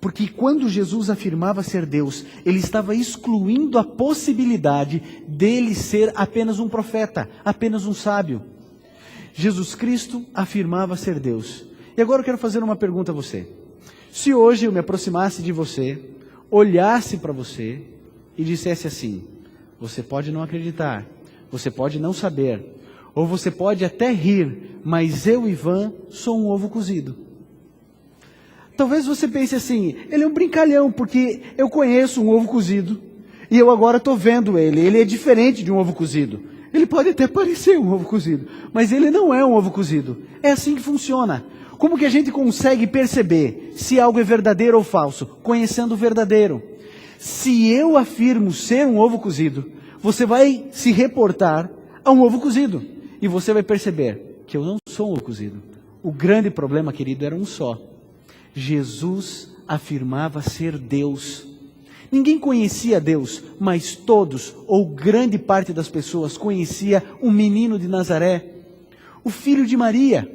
Porque quando Jesus afirmava ser Deus, ele estava excluindo a possibilidade dele ser apenas um profeta, apenas um sábio. Jesus Cristo afirmava ser Deus. E agora eu quero fazer uma pergunta a você. Se hoje eu me aproximasse de você, olhasse para você e dissesse assim: você pode não acreditar, você pode não saber, ou você pode até rir, mas eu, Ivan, sou um ovo cozido. Talvez você pense assim: ele é um brincalhão, porque eu conheço um ovo cozido e eu agora estou vendo ele é diferente de um ovo cozido. Ele pode até parecer um ovo cozido, mas ele não é um ovo cozido. É assim que funciona. Como que a gente consegue perceber se algo é verdadeiro ou falso? Conhecendo o verdadeiro. Se eu afirmo ser um ovo cozido, você vai se reportar a um ovo cozido e você vai perceber que eu não sou um ovo cozido. O grande problema, querido, era um só. Jesus afirmava ser Deus. Ninguém conhecia Deus, mas todos, ou grande parte das pessoas, conhecia o menino de Nazaré, o filho de Maria.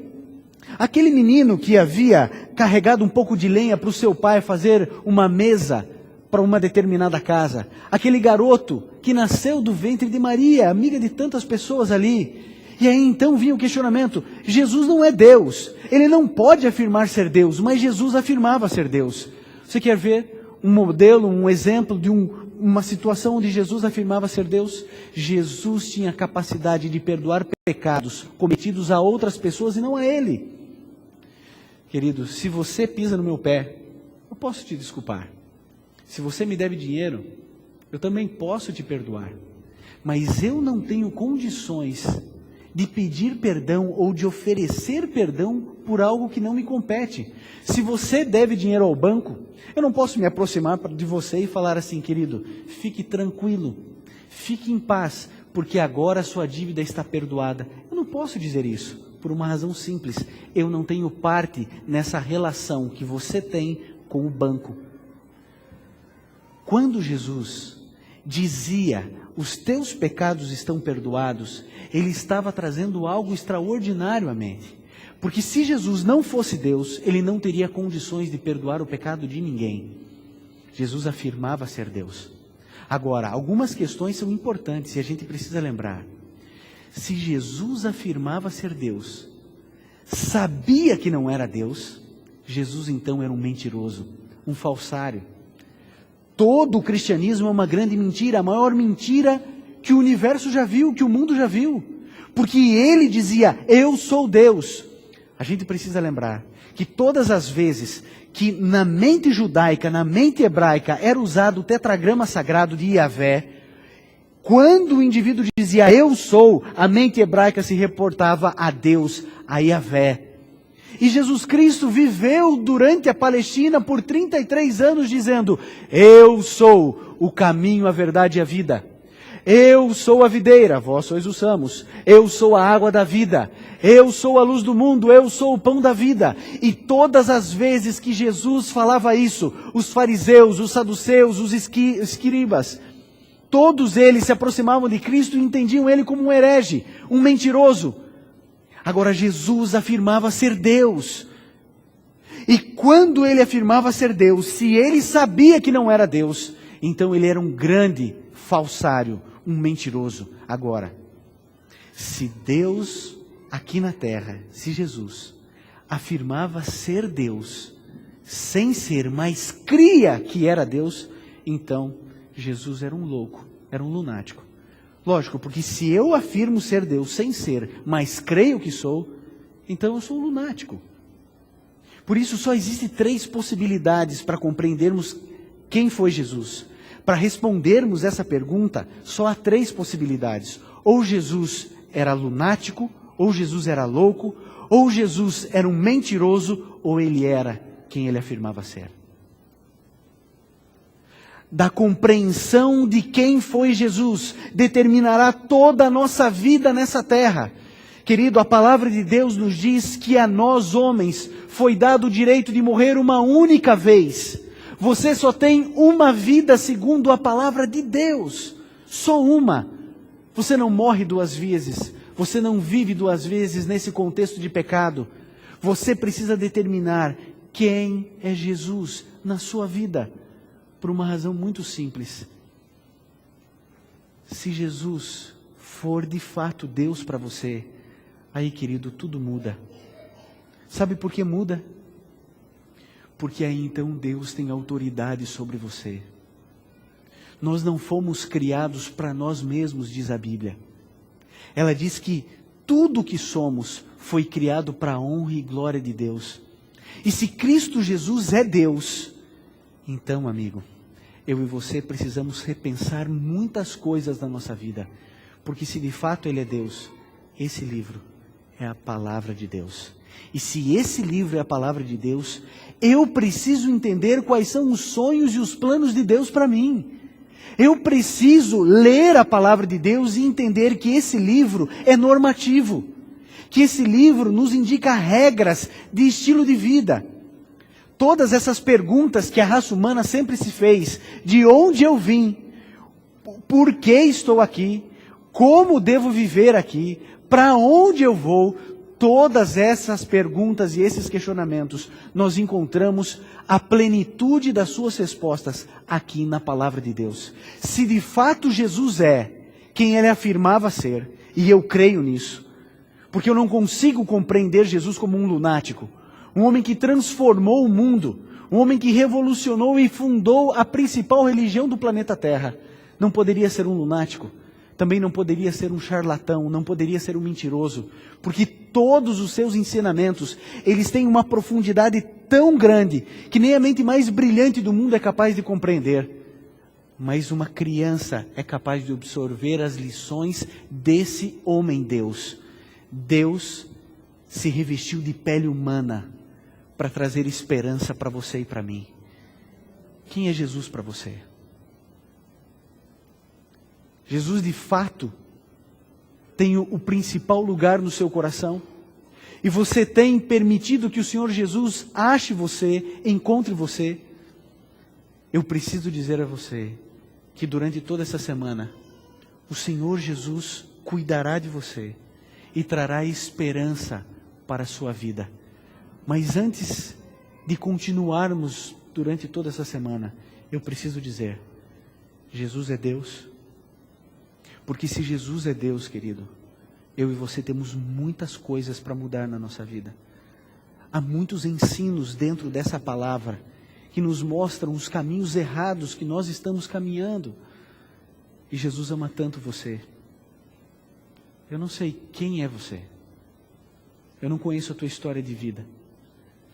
Aquele menino que havia carregado um pouco de lenha para o seu pai fazer uma mesa para uma determinada casa. Aquele garoto que nasceu do ventre de Maria, amiga de tantas pessoas ali. E aí então vinha o questionamento: Jesus não é Deus, ele não pode afirmar ser Deus, mas Jesus afirmava ser Deus. Você quer ver um modelo, um exemplo de uma situação onde Jesus afirmava ser Deus? Jesus tinha a capacidade de perdoar pecados cometidos a outras pessoas e não a ele. Querido, se você pisa no meu pé, eu posso te desculpar. Se você me deve dinheiro, eu também posso te perdoar. Mas eu não tenho condições de pedir perdão ou de oferecer perdão por algo que não me compete. Se você deve dinheiro ao banco, eu não posso me aproximar de você e falar assim: querido, fique tranquilo, fique em paz, porque agora a sua dívida está perdoada. Eu não posso dizer isso, por uma razão simples: eu não tenho parte nessa relação que você tem com o banco. Quando Jesus dizia: os teus pecados estão perdoados, ele estava trazendo algo extraordinário à mente. Porque se Jesus não fosse Deus, ele não teria condições de perdoar o pecado de ninguém. Jesus afirmava ser Deus. Agora, algumas questões são importantes e a gente precisa lembrar. Se Jesus afirmava ser Deus, sabia que não era Deus, Jesus então era um mentiroso, um falsário. Todo o cristianismo é uma grande mentira, a maior mentira que o universo já viu, que o mundo já viu. Porque ele dizia: eu sou Deus. A gente precisa lembrar que todas as vezes que na mente judaica, na mente hebraica, era usado o tetragrama sagrado de Yahvé, quando o indivíduo dizia eu sou, a mente hebraica se reportava a Deus, a Yahvé. E Jesus Cristo viveu durante a Palestina por 33 anos dizendo: eu sou o caminho, a verdade e a vida. Eu sou a videira, vós sois os ramos. Eu sou a água da vida. Eu sou a luz do mundo. Eu sou o pão da vida. E todas as vezes que Jesus falava isso, os fariseus, os saduceus, os escribas, todos eles se aproximavam de Cristo e entendiam ele como um herege, um mentiroso. Agora Jesus afirmava ser Deus. E quando ele afirmava ser Deus, se ele sabia que não era Deus, então ele era um grande falsário, um mentiroso. Agora, se Deus aqui na terra, se Jesus afirmava ser Deus, sem ser, mas cria que era Deus, então Jesus era um louco, era um lunático. Lógico, porque se eu afirmo ser Deus sem ser, mas creio que sou, então eu sou um lunático. Por isso só existem 3 possibilidades para compreendermos quem foi Jesus. Para respondermos essa pergunta, só há 3 possibilidades. Ou Jesus era lunático, ou Jesus era louco, ou Jesus era um mentiroso, ou ele era quem ele afirmava ser. Da compreensão de quem foi Jesus, determinará toda a nossa vida nessa terra. Querido, a palavra de Deus nos diz que a nós homens foi dado o direito de morrer uma única vez. Você só tem uma vida segundo a palavra de Deus, só uma. Você não morre 2 vezes, você não vive 2 vezes nesse contexto de pecado. Você precisa determinar quem é Jesus na sua vida. Por uma razão muito simples. Se Jesus for de fato Deus para você, aí, querido, tudo muda. Sabe por que muda? Porque aí então Deus tem autoridade sobre você. Nós não fomos criados para nós mesmos, diz a Bíblia. Ela diz que tudo o que somos foi criado para a honra e glória de Deus. E se Cristo Jesus é Deus, então, amigo, eu e você precisamos repensar muitas coisas na nossa vida. Porque se de fato Ele é Deus, esse livro é a palavra de Deus. E se esse livro é a palavra de Deus, eu preciso entender quais são os sonhos e os planos de Deus para mim. Eu preciso ler a palavra de Deus e entender que esse livro é normativo. Que esse livro nos indica regras de estilo de vida. Todas essas perguntas que a raça humana sempre se fez, de onde eu vim, por que estou aqui, como devo viver aqui, para onde eu vou, todas essas perguntas e esses questionamentos, nós encontramos a plenitude das suas respostas aqui na palavra de Deus. Se de fato Jesus é quem ele afirmava ser, e eu creio nisso, porque eu não consigo compreender Jesus como um lunático, um homem que transformou o mundo, um homem que revolucionou e fundou a principal religião do planeta Terra. Não poderia ser um lunático, também não poderia ser um charlatão, não poderia ser um mentiroso, porque todos os seus ensinamentos, eles têm uma profundidade tão grande, que nem a mente mais brilhante do mundo é capaz de compreender. Mas uma criança é capaz de absorver as lições desse homem-Deus. Deus se revestiu de pele humana para trazer esperança para você e para mim. Quem é Jesus para você? Jesus de fato tem o principal lugar no seu coração? E você tem permitido que o Senhor Jesus ache você, encontre você? Eu preciso dizer a você que durante toda essa semana, o Senhor Jesus cuidará de você e trará esperança para a sua vida. Mas antes de continuarmos durante toda essa semana, eu preciso dizer, Jesus é Deus. Porque se Jesus é Deus, querido, eu e você temos muitas coisas para mudar na nossa vida. Há muitos ensinos dentro dessa palavra que nos mostram os caminhos errados que nós estamos caminhando. E Jesus ama tanto você. Eu não sei quem é você. Eu não conheço a tua história de vida.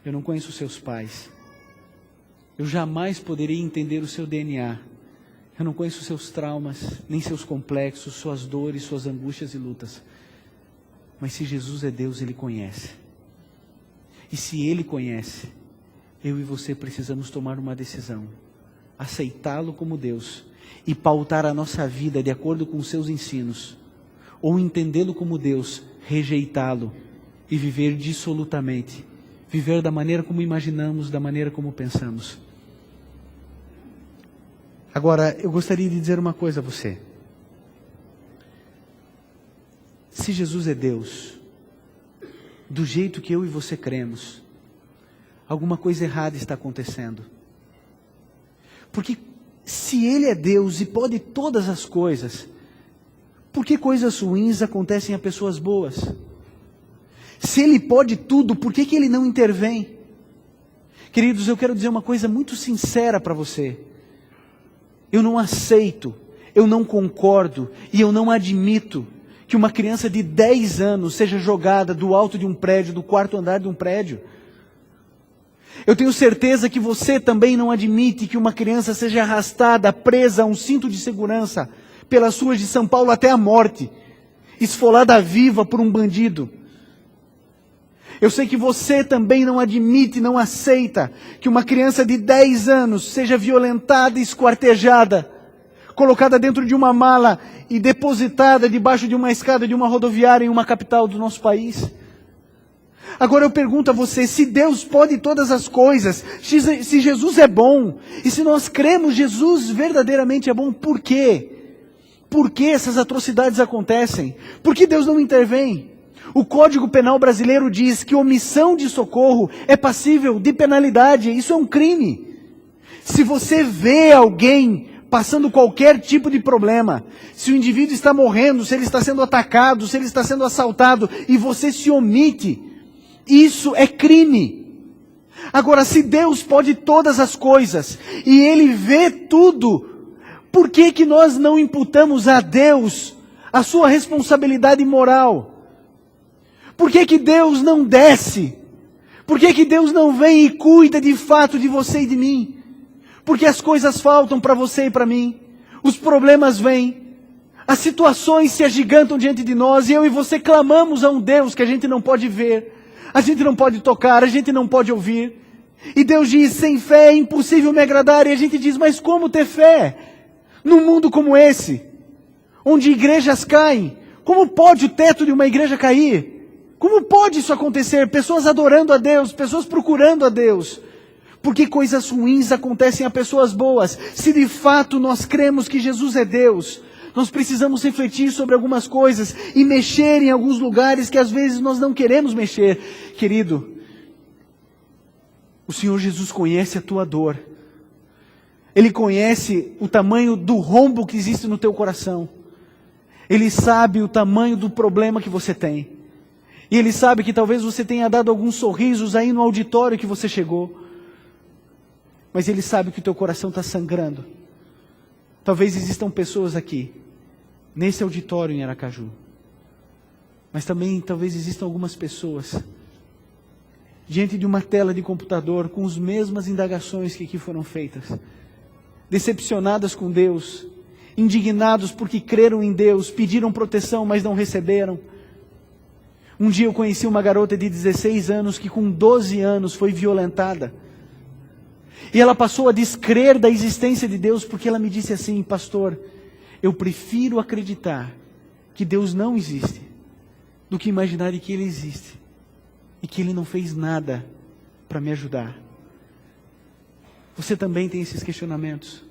Eu não conheço os seus pais. Eu jamais poderia entender o seu DNA. Eu não conheço os seus traumas, nem seus complexos, suas dores, suas angústias e lutas. Mas se Jesus é Deus, Ele conhece. E se Ele conhece, eu e você precisamos tomar uma decisão. Aceitá-lo como Deus e pautar a nossa vida de acordo com os seus ensinos. Ou entendê-lo como Deus, rejeitá-lo e viver dissolutamente. Viver da maneira como imaginamos, da maneira como pensamos. Agora, eu gostaria de dizer uma coisa a você. Se Jesus é Deus, do jeito que eu e você cremos, alguma coisa errada está acontecendo. Porque se Ele é Deus e pode todas as coisas, por que coisas ruins acontecem a pessoas boas? Se Ele pode tudo, por que Ele não intervém? Queridos, eu quero dizer uma coisa muito sincera para você. Eu não aceito, eu não concordo e eu não admito que uma criança de 10 anos seja jogada do alto de um prédio, do quarto andar de um prédio. Eu tenho certeza que você também não admite que uma criança seja arrastada, presa a um cinto de segurança pelas ruas de São Paulo até a morte, esfolada viva por um bandido. Eu sei que você também não admite, não aceita que uma criança de 10 anos seja violentada e esquartejada, colocada dentro de uma mala e depositada debaixo de uma escada de uma rodoviária em uma capital do nosso país. Agora eu pergunto a você, se Deus pode todas as coisas, se Jesus é bom, e se nós cremos Jesus verdadeiramente é bom, por quê? Por que essas atrocidades acontecem? Por que Deus não intervém? O Código Penal brasileiro diz que omissão de socorro é passível de penalidade, isso é um crime. Se você vê alguém passando qualquer tipo de problema, se o indivíduo está morrendo, se ele está sendo atacado, se ele está sendo assaltado, e você se omite, isso é crime. Agora, se Deus pode todas as coisas, e Ele vê tudo, por que que nós não imputamos a Deus a sua responsabilidade moral? Por que que Deus não desce? Por que que Deus não vem e cuida de fato de você e de mim? Porque as coisas faltam para você e para mim. Os problemas vêm. As situações se agigantam diante de nós. E eu e você clamamos a um Deus que a gente não pode ver. A gente não pode tocar, a gente não pode ouvir. E Deus diz, sem fé é impossível me agradar. E a gente diz, mas como ter fé? Num mundo como esse, onde igrejas caem. Como pode o teto de uma igreja cair? Como pode isso acontecer? Pessoas adorando a Deus, pessoas procurando a Deus. Porque coisas ruins acontecem a pessoas boas. Se de fato nós cremos que Jesus é Deus, Nós precisamos refletir sobre algumas coisas e mexer em alguns lugares que às vezes nós não queremos mexer. Querido, o Senhor Jesus conhece a tua dor. Ele conhece o tamanho do rombo que existe no teu coração. Ele sabe o tamanho do problema que você tem. E Ele sabe que talvez você tenha dado alguns sorrisos aí no auditório que você chegou. Mas Ele sabe que o teu coração está sangrando. Talvez existam pessoas aqui, nesse auditório em Aracaju. Mas também talvez existam algumas pessoas diante de uma tela de computador com as mesmas indagações que aqui foram feitas. Decepcionadas com Deus, indignados porque creram em Deus, pediram proteção, mas não receberam. Um dia eu conheci uma garota de 16 anos que com 12 anos foi violentada. E ela passou a descrer da existência de Deus porque ela me disse assim: pastor, eu prefiro acreditar que Deus não existe do que imaginar que Ele existe e que Ele não fez nada para me ajudar. Você também tem esses questionamentos.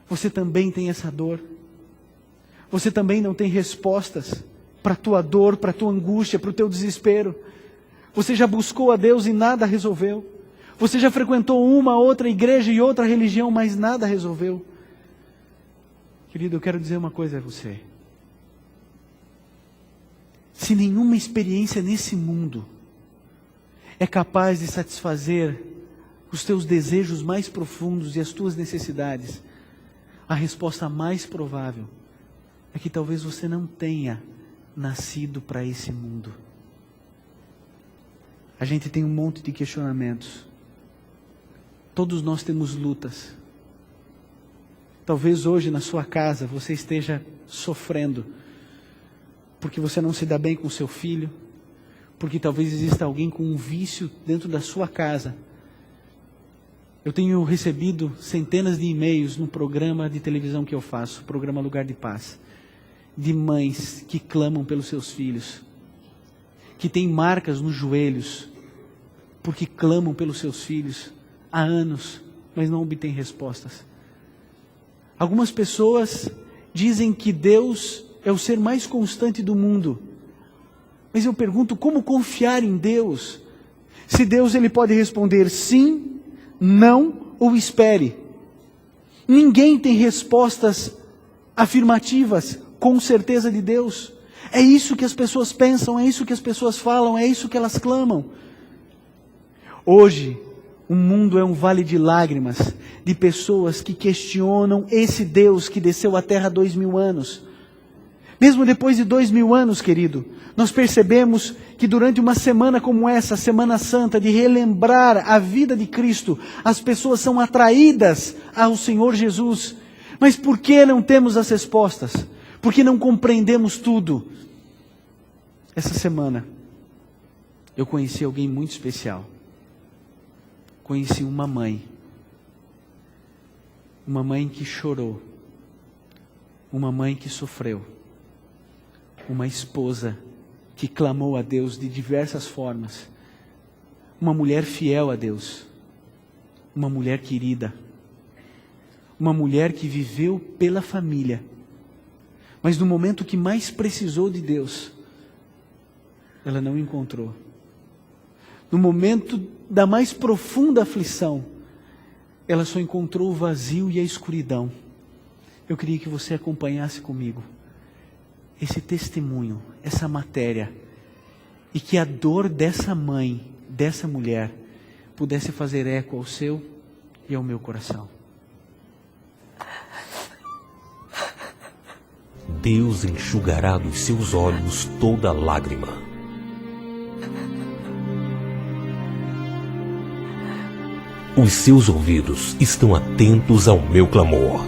Você também tem essa dor. Você também não tem respostas para a tua dor, para a tua angústia, para o teu desespero. Você já buscou a Deus e nada resolveu. Você já frequentou uma, outra igreja e outra religião, mas nada resolveu. Querido, eu quero dizer uma coisa a você. Se nenhuma experiência nesse mundo é capaz de satisfazer os teus desejos mais profundos e as tuas necessidades, a resposta mais provável é que talvez você não tenha nascido para esse mundo. A gente tem um monte de questionamentos. Todos nós temos lutas. Talvez hoje na sua casa você esteja sofrendo porque você não se dá bem com seu filho, porque talvez exista alguém com um vício dentro da sua casa. Eu tenho recebido centenas de e-mails no programa de televisão que eu faço, o programa Lugar de Paz, de mães que clamam pelos seus filhos, que têm marcas nos joelhos, porque clamam pelos seus filhos há anos, mas não obtêm respostas. Algumas pessoas dizem que Deus é o ser mais constante do mundo. Mas eu pergunto, como confiar em Deus? Se Deus ele pode responder sim, não ou espere. Ninguém tem respostas afirmativas com certeza de Deus. É isso que as pessoas pensam, é isso que as pessoas falam, é isso que elas clamam. Hoje, o mundo é um vale de lágrimas, de pessoas que questionam esse Deus que desceu à terra há 2000 anos. Mesmo depois de 2000 anos, querido, nós percebemos que durante uma semana como essa, Semana Santa, de relembrar a vida de Cristo, as pessoas são atraídas ao Senhor Jesus. Mas por que não temos as respostas? Por que não compreendemos tudo? Essa semana, eu conheci alguém muito especial. Conheci uma mãe que chorou, uma mãe que sofreu, uma esposa que clamou a Deus de diversas formas, uma mulher fiel a Deus, uma mulher querida, uma mulher que viveu pela família, mas no momento que mais precisou de Deus, ela não encontrou. No momento da mais profunda aflição, ela só encontrou o vazio e a escuridão. Eu queria que você acompanhasse comigo esse testemunho, essa matéria, e que a dor dessa mãe, dessa mulher, pudesse fazer eco ao seu e ao meu coração. Deus enxugará dos seus olhos toda lágrima. Os seus ouvidos estão atentos ao meu clamor.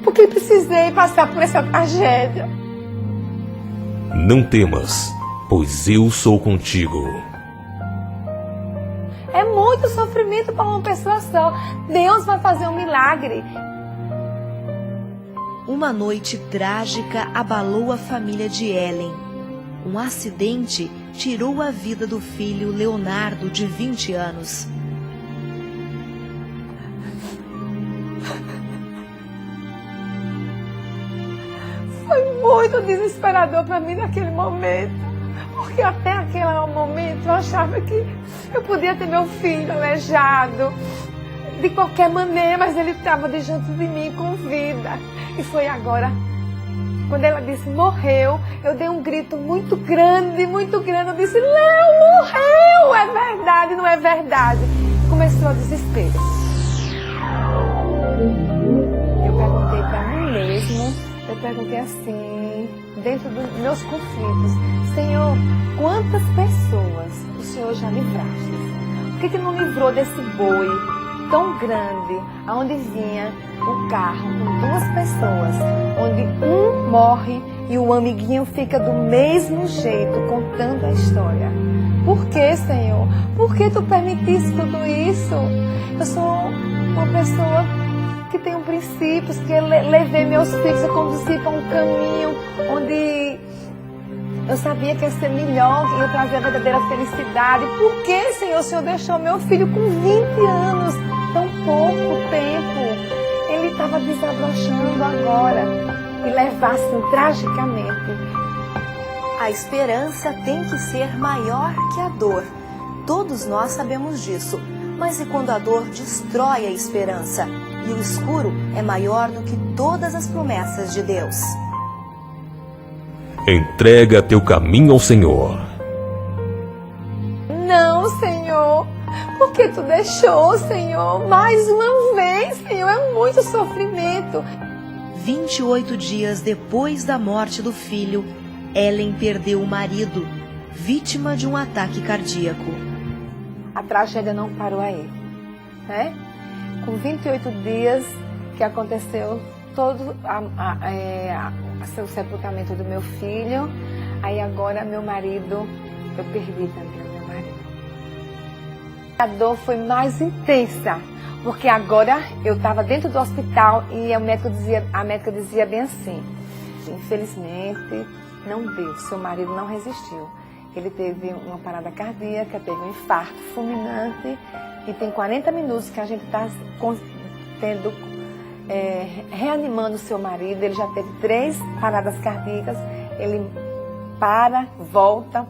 Por que precisei passar por essa tragédia? Não temas, pois eu sou contigo. É muito sofrimento para uma pessoa só. Deus vai fazer um milagre. Uma noite trágica abalou a família de Ellen. Um acidente tirou a vida do filho Leonardo, de 20 anos. muito desesperador para mim naquele momento. Porque até aquele momento eu achava que eu podia ter meu filho aleijado de qualquer maneira, mas ele estava diante de mim com vida. E foi agora, quando ela disse morreu, eu dei um grito muito grande. Eu disse, não, morreu, é verdade, não é verdade. E começou o desespero. Eu perguntei para mim mesmo, eu perguntei assim, dentro dos meus conflitos, Senhor, quantas pessoas o Senhor já livraste? Por que não livrou desse boi tão grande, aonde vinha o carro com duas pessoas, onde um morre e o amiguinho fica do mesmo jeito contando a história? Por que, Senhor? Por que tu permitiste tudo isso? Eu sou uma pessoa que tem princípios, que levei meus filhos a conduzir para um caminho onde eu sabia que ia ser melhor, que ia trazer a verdadeira felicidade. Por que, Senhor, o Senhor deixou meu filho com 20 anos, tão pouco tempo? Ele estava desabrochando agora e levasse tragicamente. A esperança tem que ser maior que a dor. Todos nós sabemos disso. Mas e quando a dor destrói a esperança? E o escuro é maior do que todas as promessas de Deus. Entrega teu caminho ao Senhor. Não, Senhor. Por que tu deixou, Senhor? Mais uma vez, Senhor, é muito sofrimento. 28 dias depois da morte do filho, Ellen perdeu o marido, vítima de um ataque cardíaco. A tragédia não parou aí, né? Com 28 dias que aconteceu todo o sepultamento do meu filho, aí agora meu marido, eu perdi também o meu marido. A dor foi mais intensa, porque agora eu estava dentro do hospital e a médica dizia bem assim, infelizmente não deu, seu marido não resistiu. Ele teve uma parada cardíaca, teve um infarto fulminante e tem 40 minutos que a gente está reanimando o seu marido. Ele já teve 3 paradas cardíacas, ele para, volta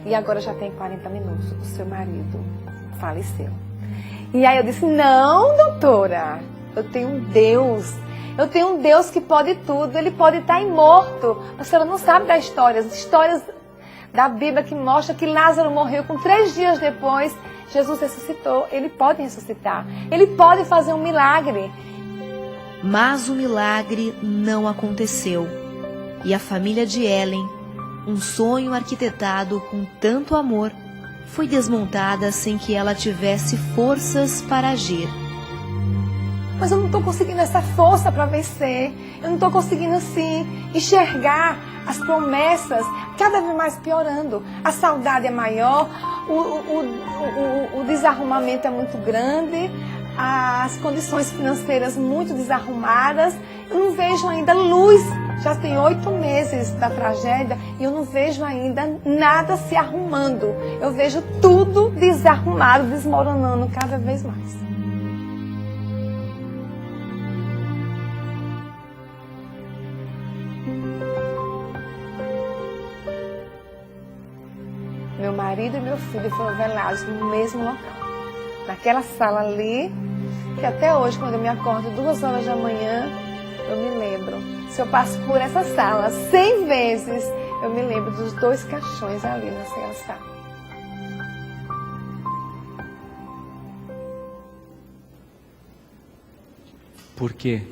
e agora já tem 40 minutos. O seu marido faleceu. E aí eu disse, não, doutora, eu tenho um Deus. Eu tenho um Deus que pode tudo, ele pode estar imorto. A senhora não sabe das histórias da Bíblia que mostra que Lázaro morreu com 3 dias depois. Jesus ressuscitou, ele pode ressuscitar, ele pode fazer um milagre. Mas o milagre não aconteceu. E a família de Ellen, um sonho arquitetado com tanto amor, foi desmontada sem que ela tivesse forças para agir. Mas eu não estou conseguindo essa força para vencer. Eu não estou conseguindo, assim, enxergar as promessas cada vez mais piorando. A saudade é maior, o desarrumamento é muito grande, as condições financeiras muito desarrumadas. Eu não vejo ainda luz. Já tem 8 meses da tragédia e eu não vejo ainda nada se arrumando. Eu vejo tudo desarrumado, desmoronando cada vez mais. Meu marido e meu filho foram velados no mesmo local. Naquela sala ali, que até hoje, quando eu me acordo 2 horas da manhã, eu me lembro. Se eu passo por essa sala 100 vezes, eu me lembro dos 2 caixões ali naquela sala. Por quê?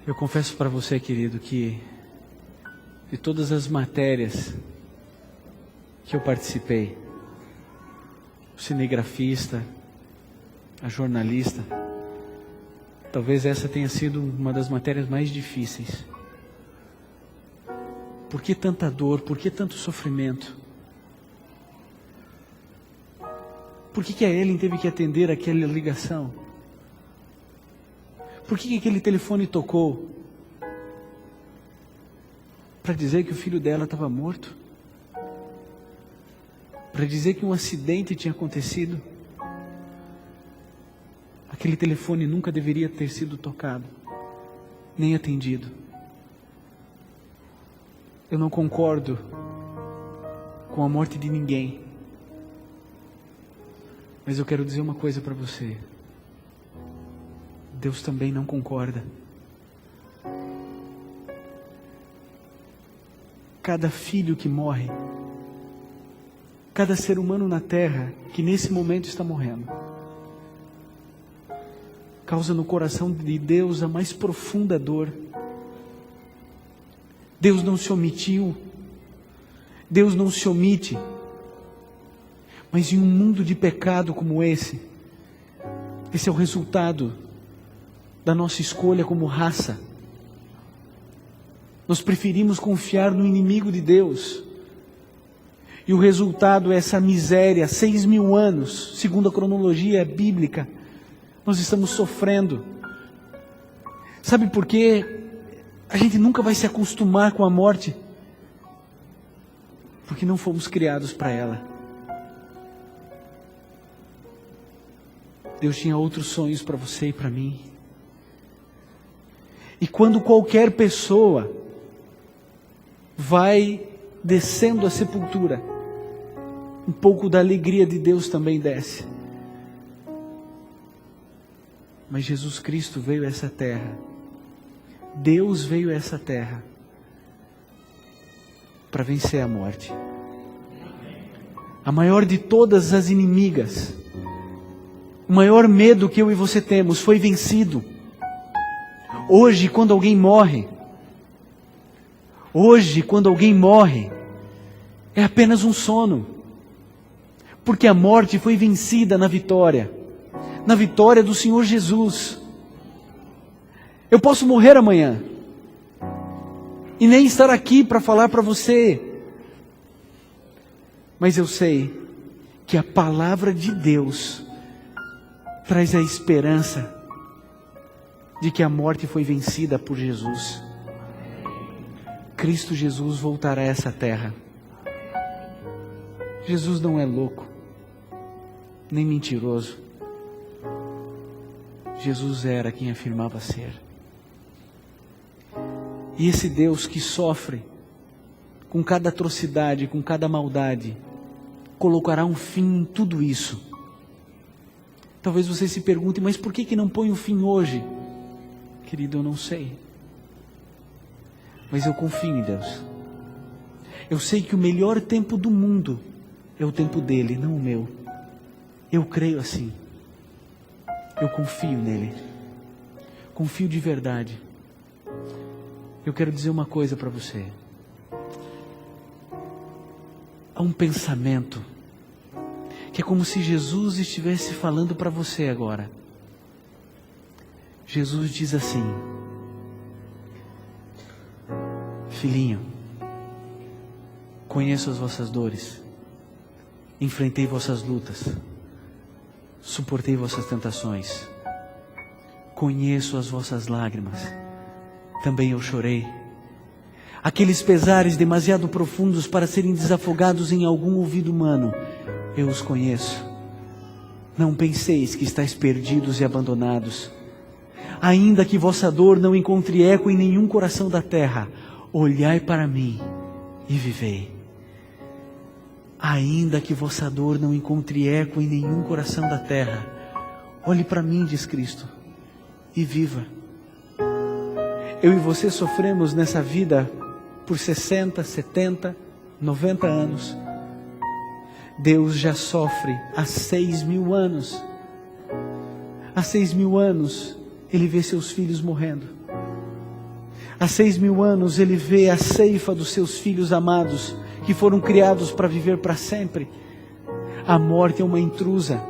Eu confesso para você, querido, que de todas as matérias que eu participei, o cinegrafista, a jornalista, talvez essa tenha sido uma das matérias mais difíceis. Por que tanta dor? Por que tanto sofrimento? Por que a Ellen teve que atender aquela ligação? Por que aquele telefone tocou? Para dizer que o filho dela estava morto? Para dizer que um acidente tinha acontecido? Aquele telefone nunca deveria ter sido tocado, nem atendido. Eu não concordo com a morte de ninguém. Mas eu quero dizer uma coisa para você. Deus também não concorda. Cada filho que morre, cada ser humano na terra que nesse momento está morrendo, causa no coração de Deus a mais profunda dor. Deus não se omitiu, Deus não se omite, mas em um mundo de pecado como esse é o resultado da nossa escolha como raça. Nós preferimos confiar no inimigo de Deus, e o resultado é essa miséria. 6.000 anos, segundo a cronologia bíblica, nós estamos sofrendo. Sabe por quê? A gente nunca vai se acostumar com a morte, porque não fomos criados para ela. Deus tinha outros sonhos para você e para mim. E quando qualquer pessoa vai descendo a sepultura, um pouco da alegria de Deus também desce. Mas Jesus Cristo veio a essa terra, Deus veio a essa terra para vencer a morte. A maior de todas as inimigas, o maior medo que eu e você temos foi vencido. Hoje, quando alguém morre, é apenas um sono, porque a morte foi vencida na vitória do Senhor Jesus. Eu posso morrer amanhã e nem estar aqui para falar para você, mas eu sei que a palavra de Deus traz a esperança de que a morte foi vencida por Jesus. Cristo Jesus voltará a essa terra. Jesus não é louco, nem mentiroso. Jesus era quem afirmava ser. E esse Deus que sofre com cada atrocidade, com cada maldade, colocará um fim em tudo isso. Talvez você se pergunte, mas por que não põe um fim hoje? Querido, eu não sei. Mas eu confio em Deus. Eu sei que o melhor tempo do mundo é o tempo dele, não o meu. Eu creio assim. Eu confio nele. Confio de verdade. Eu quero dizer uma coisa para você. Há um pensamento que é como se Jesus estivesse falando para você agora. Jesus diz assim: filhinho, conheço as vossas dores, enfrentei vossas lutas, suportei vossas tentações, conheço as vossas lágrimas, também eu chorei. Aqueles pesares demasiado profundos para serem desafogados em algum ouvido humano, eu os conheço. Não penseis que estáis perdidos e abandonados. Ainda que vossa dor não encontre eco em nenhum coração da terra, olhai para mim e vivei. Ainda que vossa dor não encontre eco em nenhum coração da terra, olhe para mim, diz Cristo, e viva. Eu e você sofremos nessa vida por 60, 70, 90 anos. Deus já sofre há 6.000 anos. Há 6.000 anos Ele vê seus filhos morrendo. Há 6.000 anos Ele vê a ceifa dos seus filhos amados, que foram criados para viver para sempre. A morte é uma intrusa.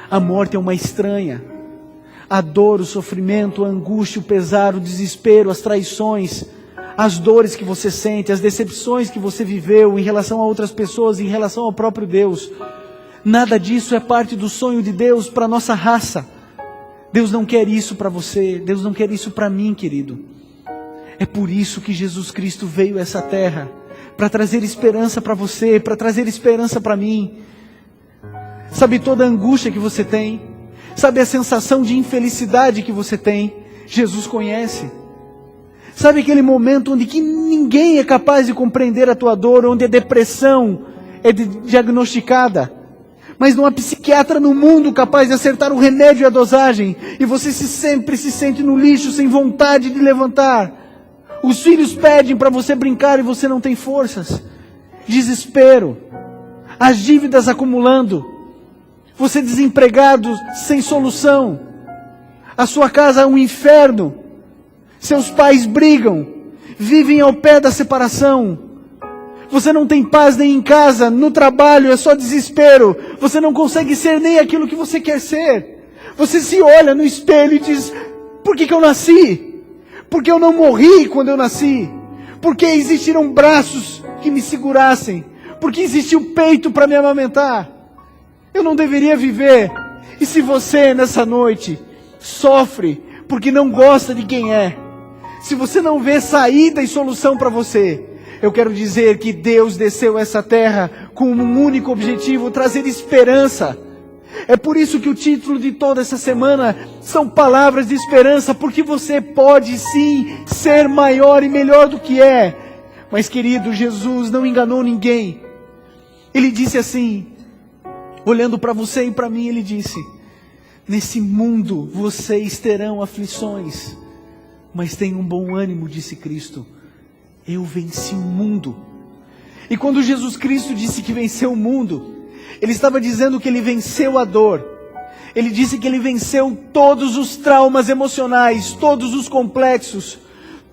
A morte é uma estranha. A dor, o sofrimento, a angústia, o pesar, o desespero, as traições, as dores que você sente, as decepções que você viveu em relação a outras pessoas, em relação ao próprio Deus. Nada disso é parte do sonho de Deus para a nossa raça. Deus não quer isso para você, Deus não quer isso para mim, querido. É por isso que Jesus Cristo veio a essa terra, para trazer esperança para você, para trazer esperança para mim. Sabe toda a angústia que você tem? Sabe a sensação de infelicidade que você tem? Jesus conhece. Sabe aquele momento onde que ninguém é capaz de compreender a tua dor, onde a depressão é diagnosticada, mas não há psiquiatra no mundo capaz de acertar o remédio e a dosagem, e você sempre se sente no lixo, sem vontade de levantar. Os filhos pedem para você brincar e você não tem forças. Desespero. As dívidas acumulando. Você desempregado, sem solução. A sua casa é um inferno. Seus pais brigam. Vivem ao pé da separação. Você não tem paz nem em casa, no trabalho é só desespero. Você não consegue ser nem aquilo que você quer ser. Você se olha no espelho e diz: por que eu nasci? Porque eu não morri quando eu nasci? Porque existiram braços que me segurassem? Porque existiu peito para me amamentar? Eu não deveria viver. E se você nessa noite sofre porque não gosta de quem é, se você não vê saída e solução para você, eu quero dizer que Deus desceu a essa terra com um único objetivo: trazer esperança. É por isso que o título de toda essa semana são palavras de esperança, porque você pode sim ser maior e melhor do que é. Mas querido, Jesus não enganou ninguém. Ele disse assim, olhando para você e para mim, ele disse: nesse mundo vocês terão aflições, mas tenham bom ânimo, disse Cristo. Eu venci o mundo. E quando Jesus Cristo disse que venceu o mundo, Ele estava dizendo que Ele venceu a dor. Ele disse que Ele venceu todos os traumas emocionais, todos os complexos,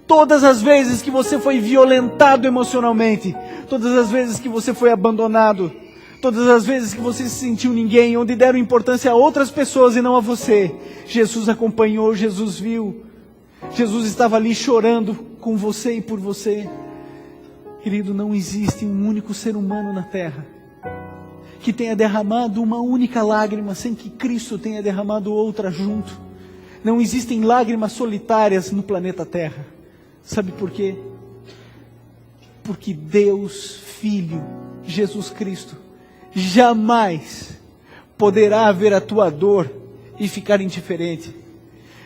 todas as vezes que você foi violentado emocionalmente, todas as vezes que você foi abandonado, todas as vezes que você se sentiu ninguém, onde deram importância a outras pessoas e não a você. Jesus acompanhou, Jesus viu. Jesus estava ali chorando com você e por você. Querido, não existe um único ser humano na terra que tenha derramado uma única lágrima sem que Cristo tenha derramado outra junto. Não existem lágrimas solitárias no planeta Terra. Sabe por quê? Porque Deus, Filho, Jesus Cristo, jamais poderá ver a tua dor e ficar indiferente.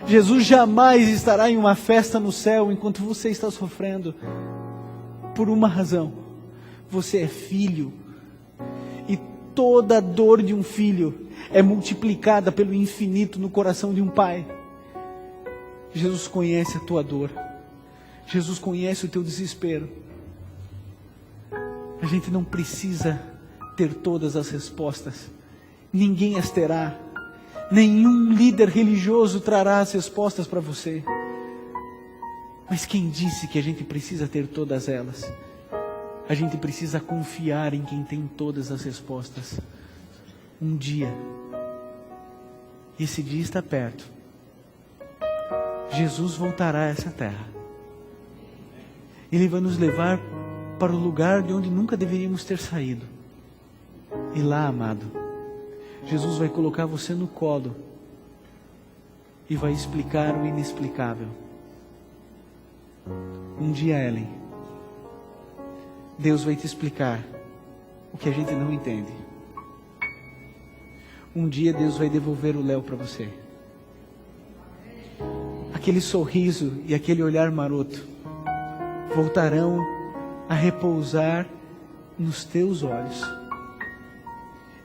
Jesus jamais estará em uma festa no céu enquanto você está sofrendo. Por uma razão: você é filho. E toda dor de um filho é multiplicada pelo infinito no coração de um pai. Jesus conhece a tua dor. Jesus conhece o teu desespero. A gente não precisa ter todas as respostas. Ninguém as terá. Nenhum líder religioso trará as respostas para você. Mas quem disse que a gente precisa ter todas elas? A gente precisa confiar em quem tem todas as respostas. Um dia, esse dia está perto, Jesus voltará a essa terra. Ele vai nos levar para o lugar de onde nunca deveríamos ter saído. E lá, amado, Jesus vai colocar você no colo e vai explicar o inexplicável. Um dia, Ellen, Deus vai te explicar o que a gente não entende. Um dia Deus vai devolver o Léo para você. Aquele sorriso e aquele olhar maroto voltarão a repousar nos teus olhos.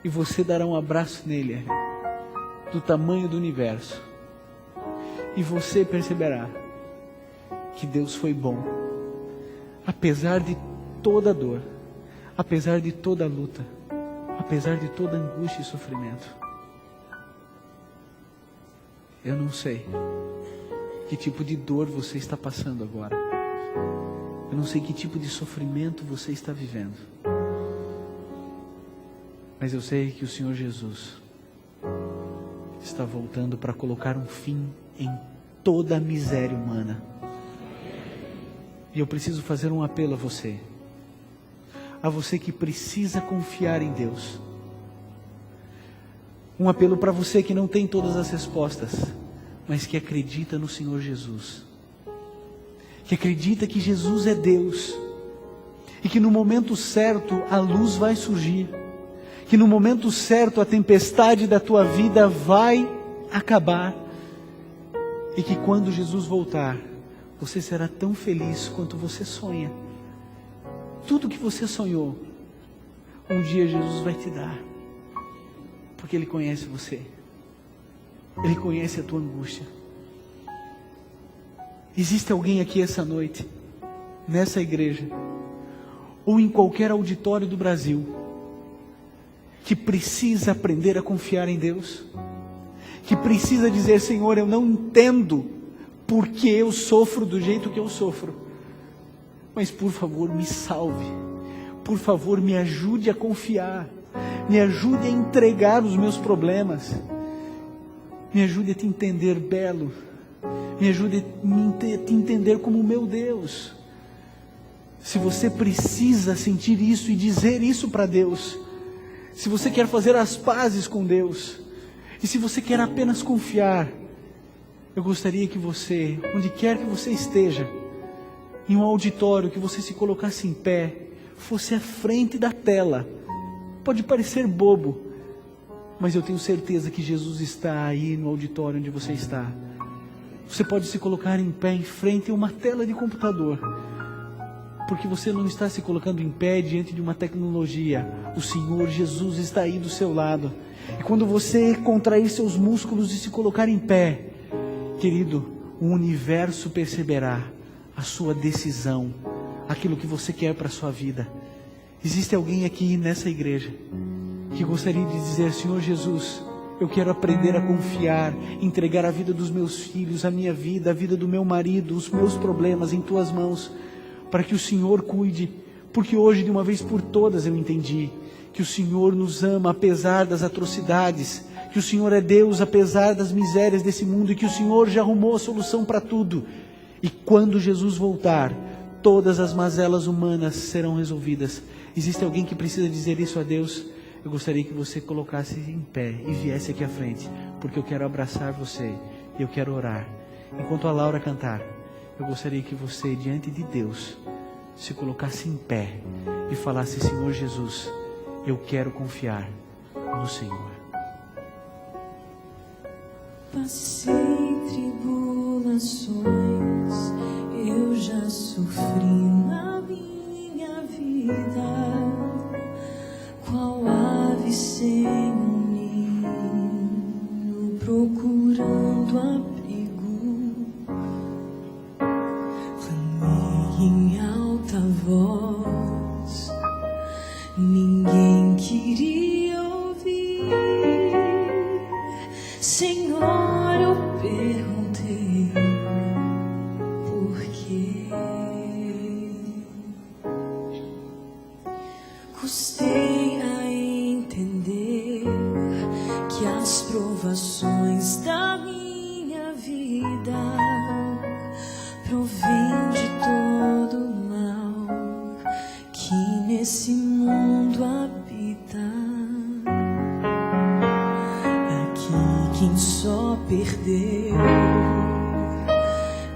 E você dará um abraço nele, do tamanho do universo. E você perceberá que Deus foi bom, apesar de toda dor, apesar de toda luta, apesar de toda angústia e sofrimento. Eu não sei que tipo de dor você está passando agora. Eu não sei que tipo de sofrimento você está vivendo. Mas eu sei que o Senhor Jesus está voltando para colocar um fim em toda a miséria humana. E eu preciso fazer um apelo a você. A você que precisa confiar em Deus. Um apelo para você que não tem todas as respostas, mas que acredita no Senhor Jesus. Que acredita que Jesus é Deus. E que no momento certo a luz vai surgir. Que no momento certo a tempestade da tua vida vai acabar. E que quando Jesus voltar, você será tão feliz quanto você sonha. Tudo que você sonhou, um dia Jesus vai te dar, porque Ele conhece você, Ele conhece a tua angústia. Existe alguém aqui essa noite, nessa igreja, ou em qualquer auditório do Brasil, que precisa aprender a confiar em Deus, que precisa dizer: Senhor, eu não entendo porque eu sofro do jeito que eu sofro, mas por favor me salve, por favor me ajude a confiar, me ajude a entregar os meus problemas, me ajude a te entender belo, me ajude a te entender como meu Deus. Se você precisa sentir isso e dizer isso para Deus, se você quer fazer as pazes com Deus, e se você quer apenas confiar, eu gostaria que você, onde quer que você esteja, em um auditório, que você se colocasse em pé, fosse à frente da tela. Pode parecer bobo, mas eu tenho certeza que Jesus está aí no auditório onde você está. Você pode se colocar em pé em frente a uma tela de computador, porque você não está se colocando em pé diante de uma tecnologia. O Senhor Jesus está aí do seu lado. E quando você contrair seus músculos e se colocar em pé, querido, o universo perceberá a sua decisão, aquilo que você quer para a sua vida. Existe alguém aqui nessa igreja que gostaria de dizer: Senhor Jesus, eu quero aprender a confiar, entregar a vida dos meus filhos, a minha vida, a vida do meu marido, os meus problemas em Tuas mãos, para que o Senhor cuide, porque hoje, de uma vez por todas, eu entendi que o Senhor nos ama apesar das atrocidades, que o Senhor é Deus apesar das misérias desse mundo, e que o Senhor já arrumou a solução para tudo. E quando Jesus voltar, todas as mazelas humanas serão resolvidas. Existe alguém que precisa dizer isso a Deus? Eu gostaria que você colocasse em pé e viesse aqui à frente, porque eu quero abraçar você e eu quero orar. Enquanto a Laura cantar, eu gostaria que você, diante de Deus, se colocasse em pé e falasse: Senhor Jesus, eu quero confiar no Senhor. Passei tribulações, eu já sofri na minha vida, qual ave sem um ninho, procurando abrigo. Clamei em alta voz, ninguém queria ouvir. Senhor, eu perguntei por quê. Custei a entender que as provações da minha vida provêm de todo o mal que nesse mundo habita. Aqui quem só perdeu,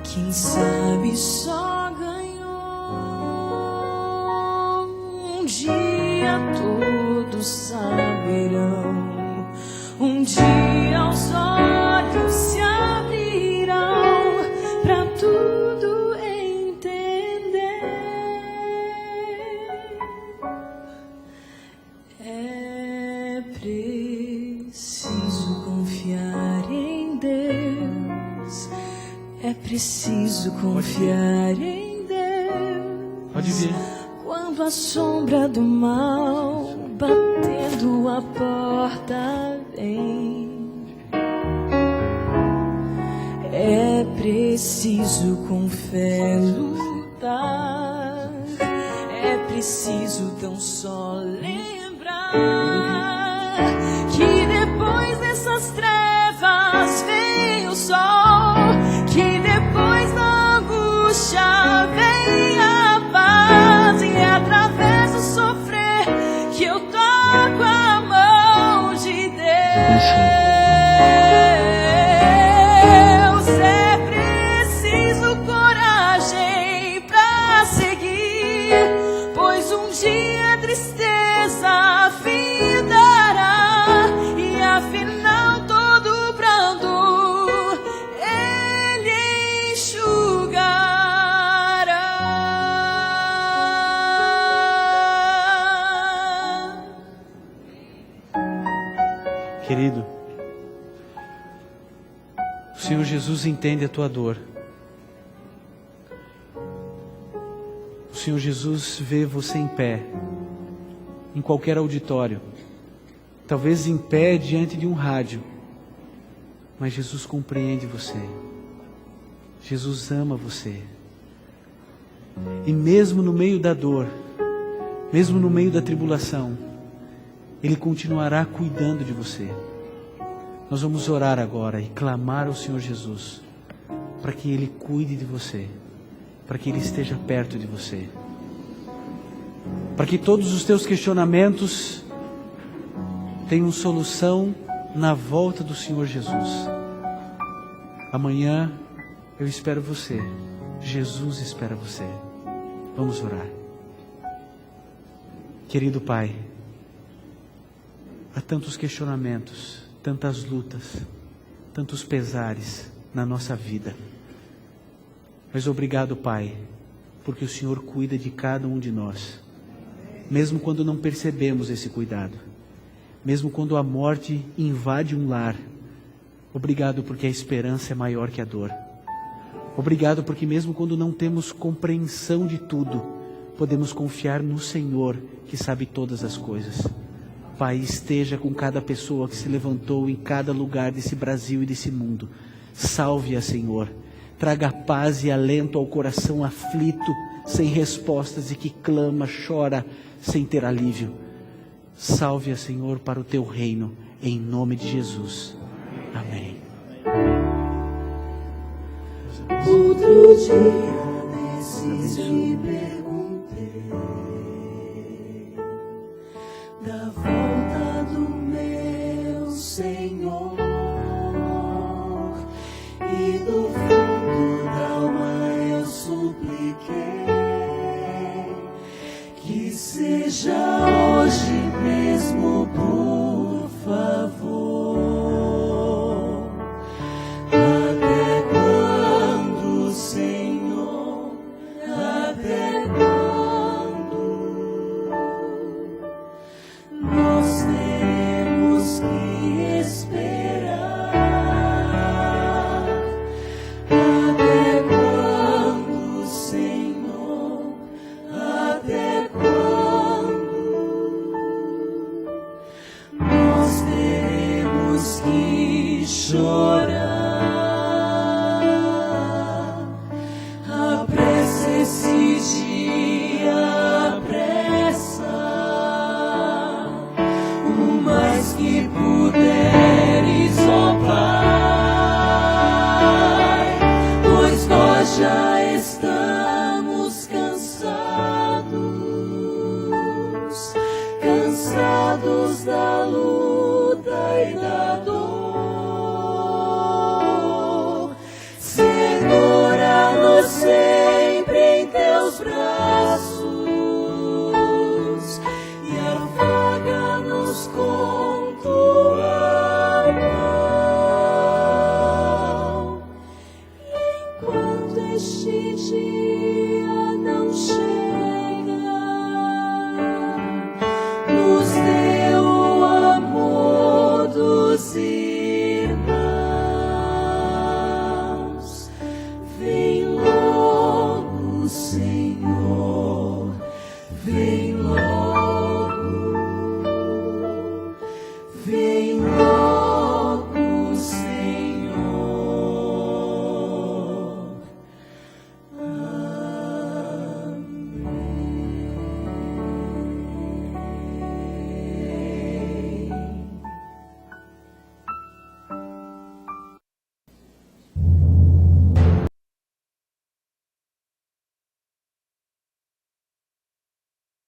quem sabe só ganhou. Um dia todos saberão, um dia os olhos se abrirão pra tudo entender. É preciso confiar em Deus, é preciso confiar em Deus. Pode vir. Quando a sombra do mal batendo a porta vem, é preciso com fé lutar, é preciso tão só lembrar que depois dessas trevas vem o sol, que depois da angústia vem a paz, e é através do sofrer que eu toco a mão de Deus. É preciso coragem pra seguir, pois um dia a tristeza findará, e afinal todo pranto Ele enxugará. Querido, o Senhor Jesus entende a tua dor. O Senhor Jesus vê você em pé, em qualquer auditório, talvez em pé diante de um rádio, mas Jesus compreende você. Jesus ama você. E mesmo no meio da dor, mesmo no meio da tribulação, Ele continuará cuidando de você. Nós vamos orar agora e clamar ao Senhor Jesus para que Ele cuide de você, para que Ele esteja perto de você, para que todos os teus questionamentos tenham solução na volta do Senhor Jesus. Amanhã eu espero você, Jesus espera você. Vamos orar. Querido Pai, há tantos questionamentos, tantas lutas, tantos pesares na nossa vida. Mas obrigado, Pai, porque o Senhor cuida de cada um de nós. Mesmo quando não percebemos esse cuidado, mesmo quando a morte invade um lar, obrigado porque a esperança é maior que a dor. Obrigado porque mesmo quando não temos compreensão de tudo, podemos confiar no Senhor que sabe todas as coisas. Pai, esteja com cada pessoa que se levantou em cada lugar desse Brasil e desse mundo. Salve-a, Senhor. Traga paz e alento ao coração aflito, sem respostas e que clama, chora, sem ter alívio. Salve-a, Senhor, para o teu reino, em nome de Jesus. Amém. Outro dia desses me perguntei da volta do meu Senhor, e do fundo da alma eu supliquei que seja hoje mesmo, por favor. Até quando, Senhor? Até quando nós teremos que esperar? Até quando, Senhor? Até quando nós teremos que chorar? Apressa esse dia, apressa o mais que puderes, ó Pai, pois nós já estamos cansados da luta e da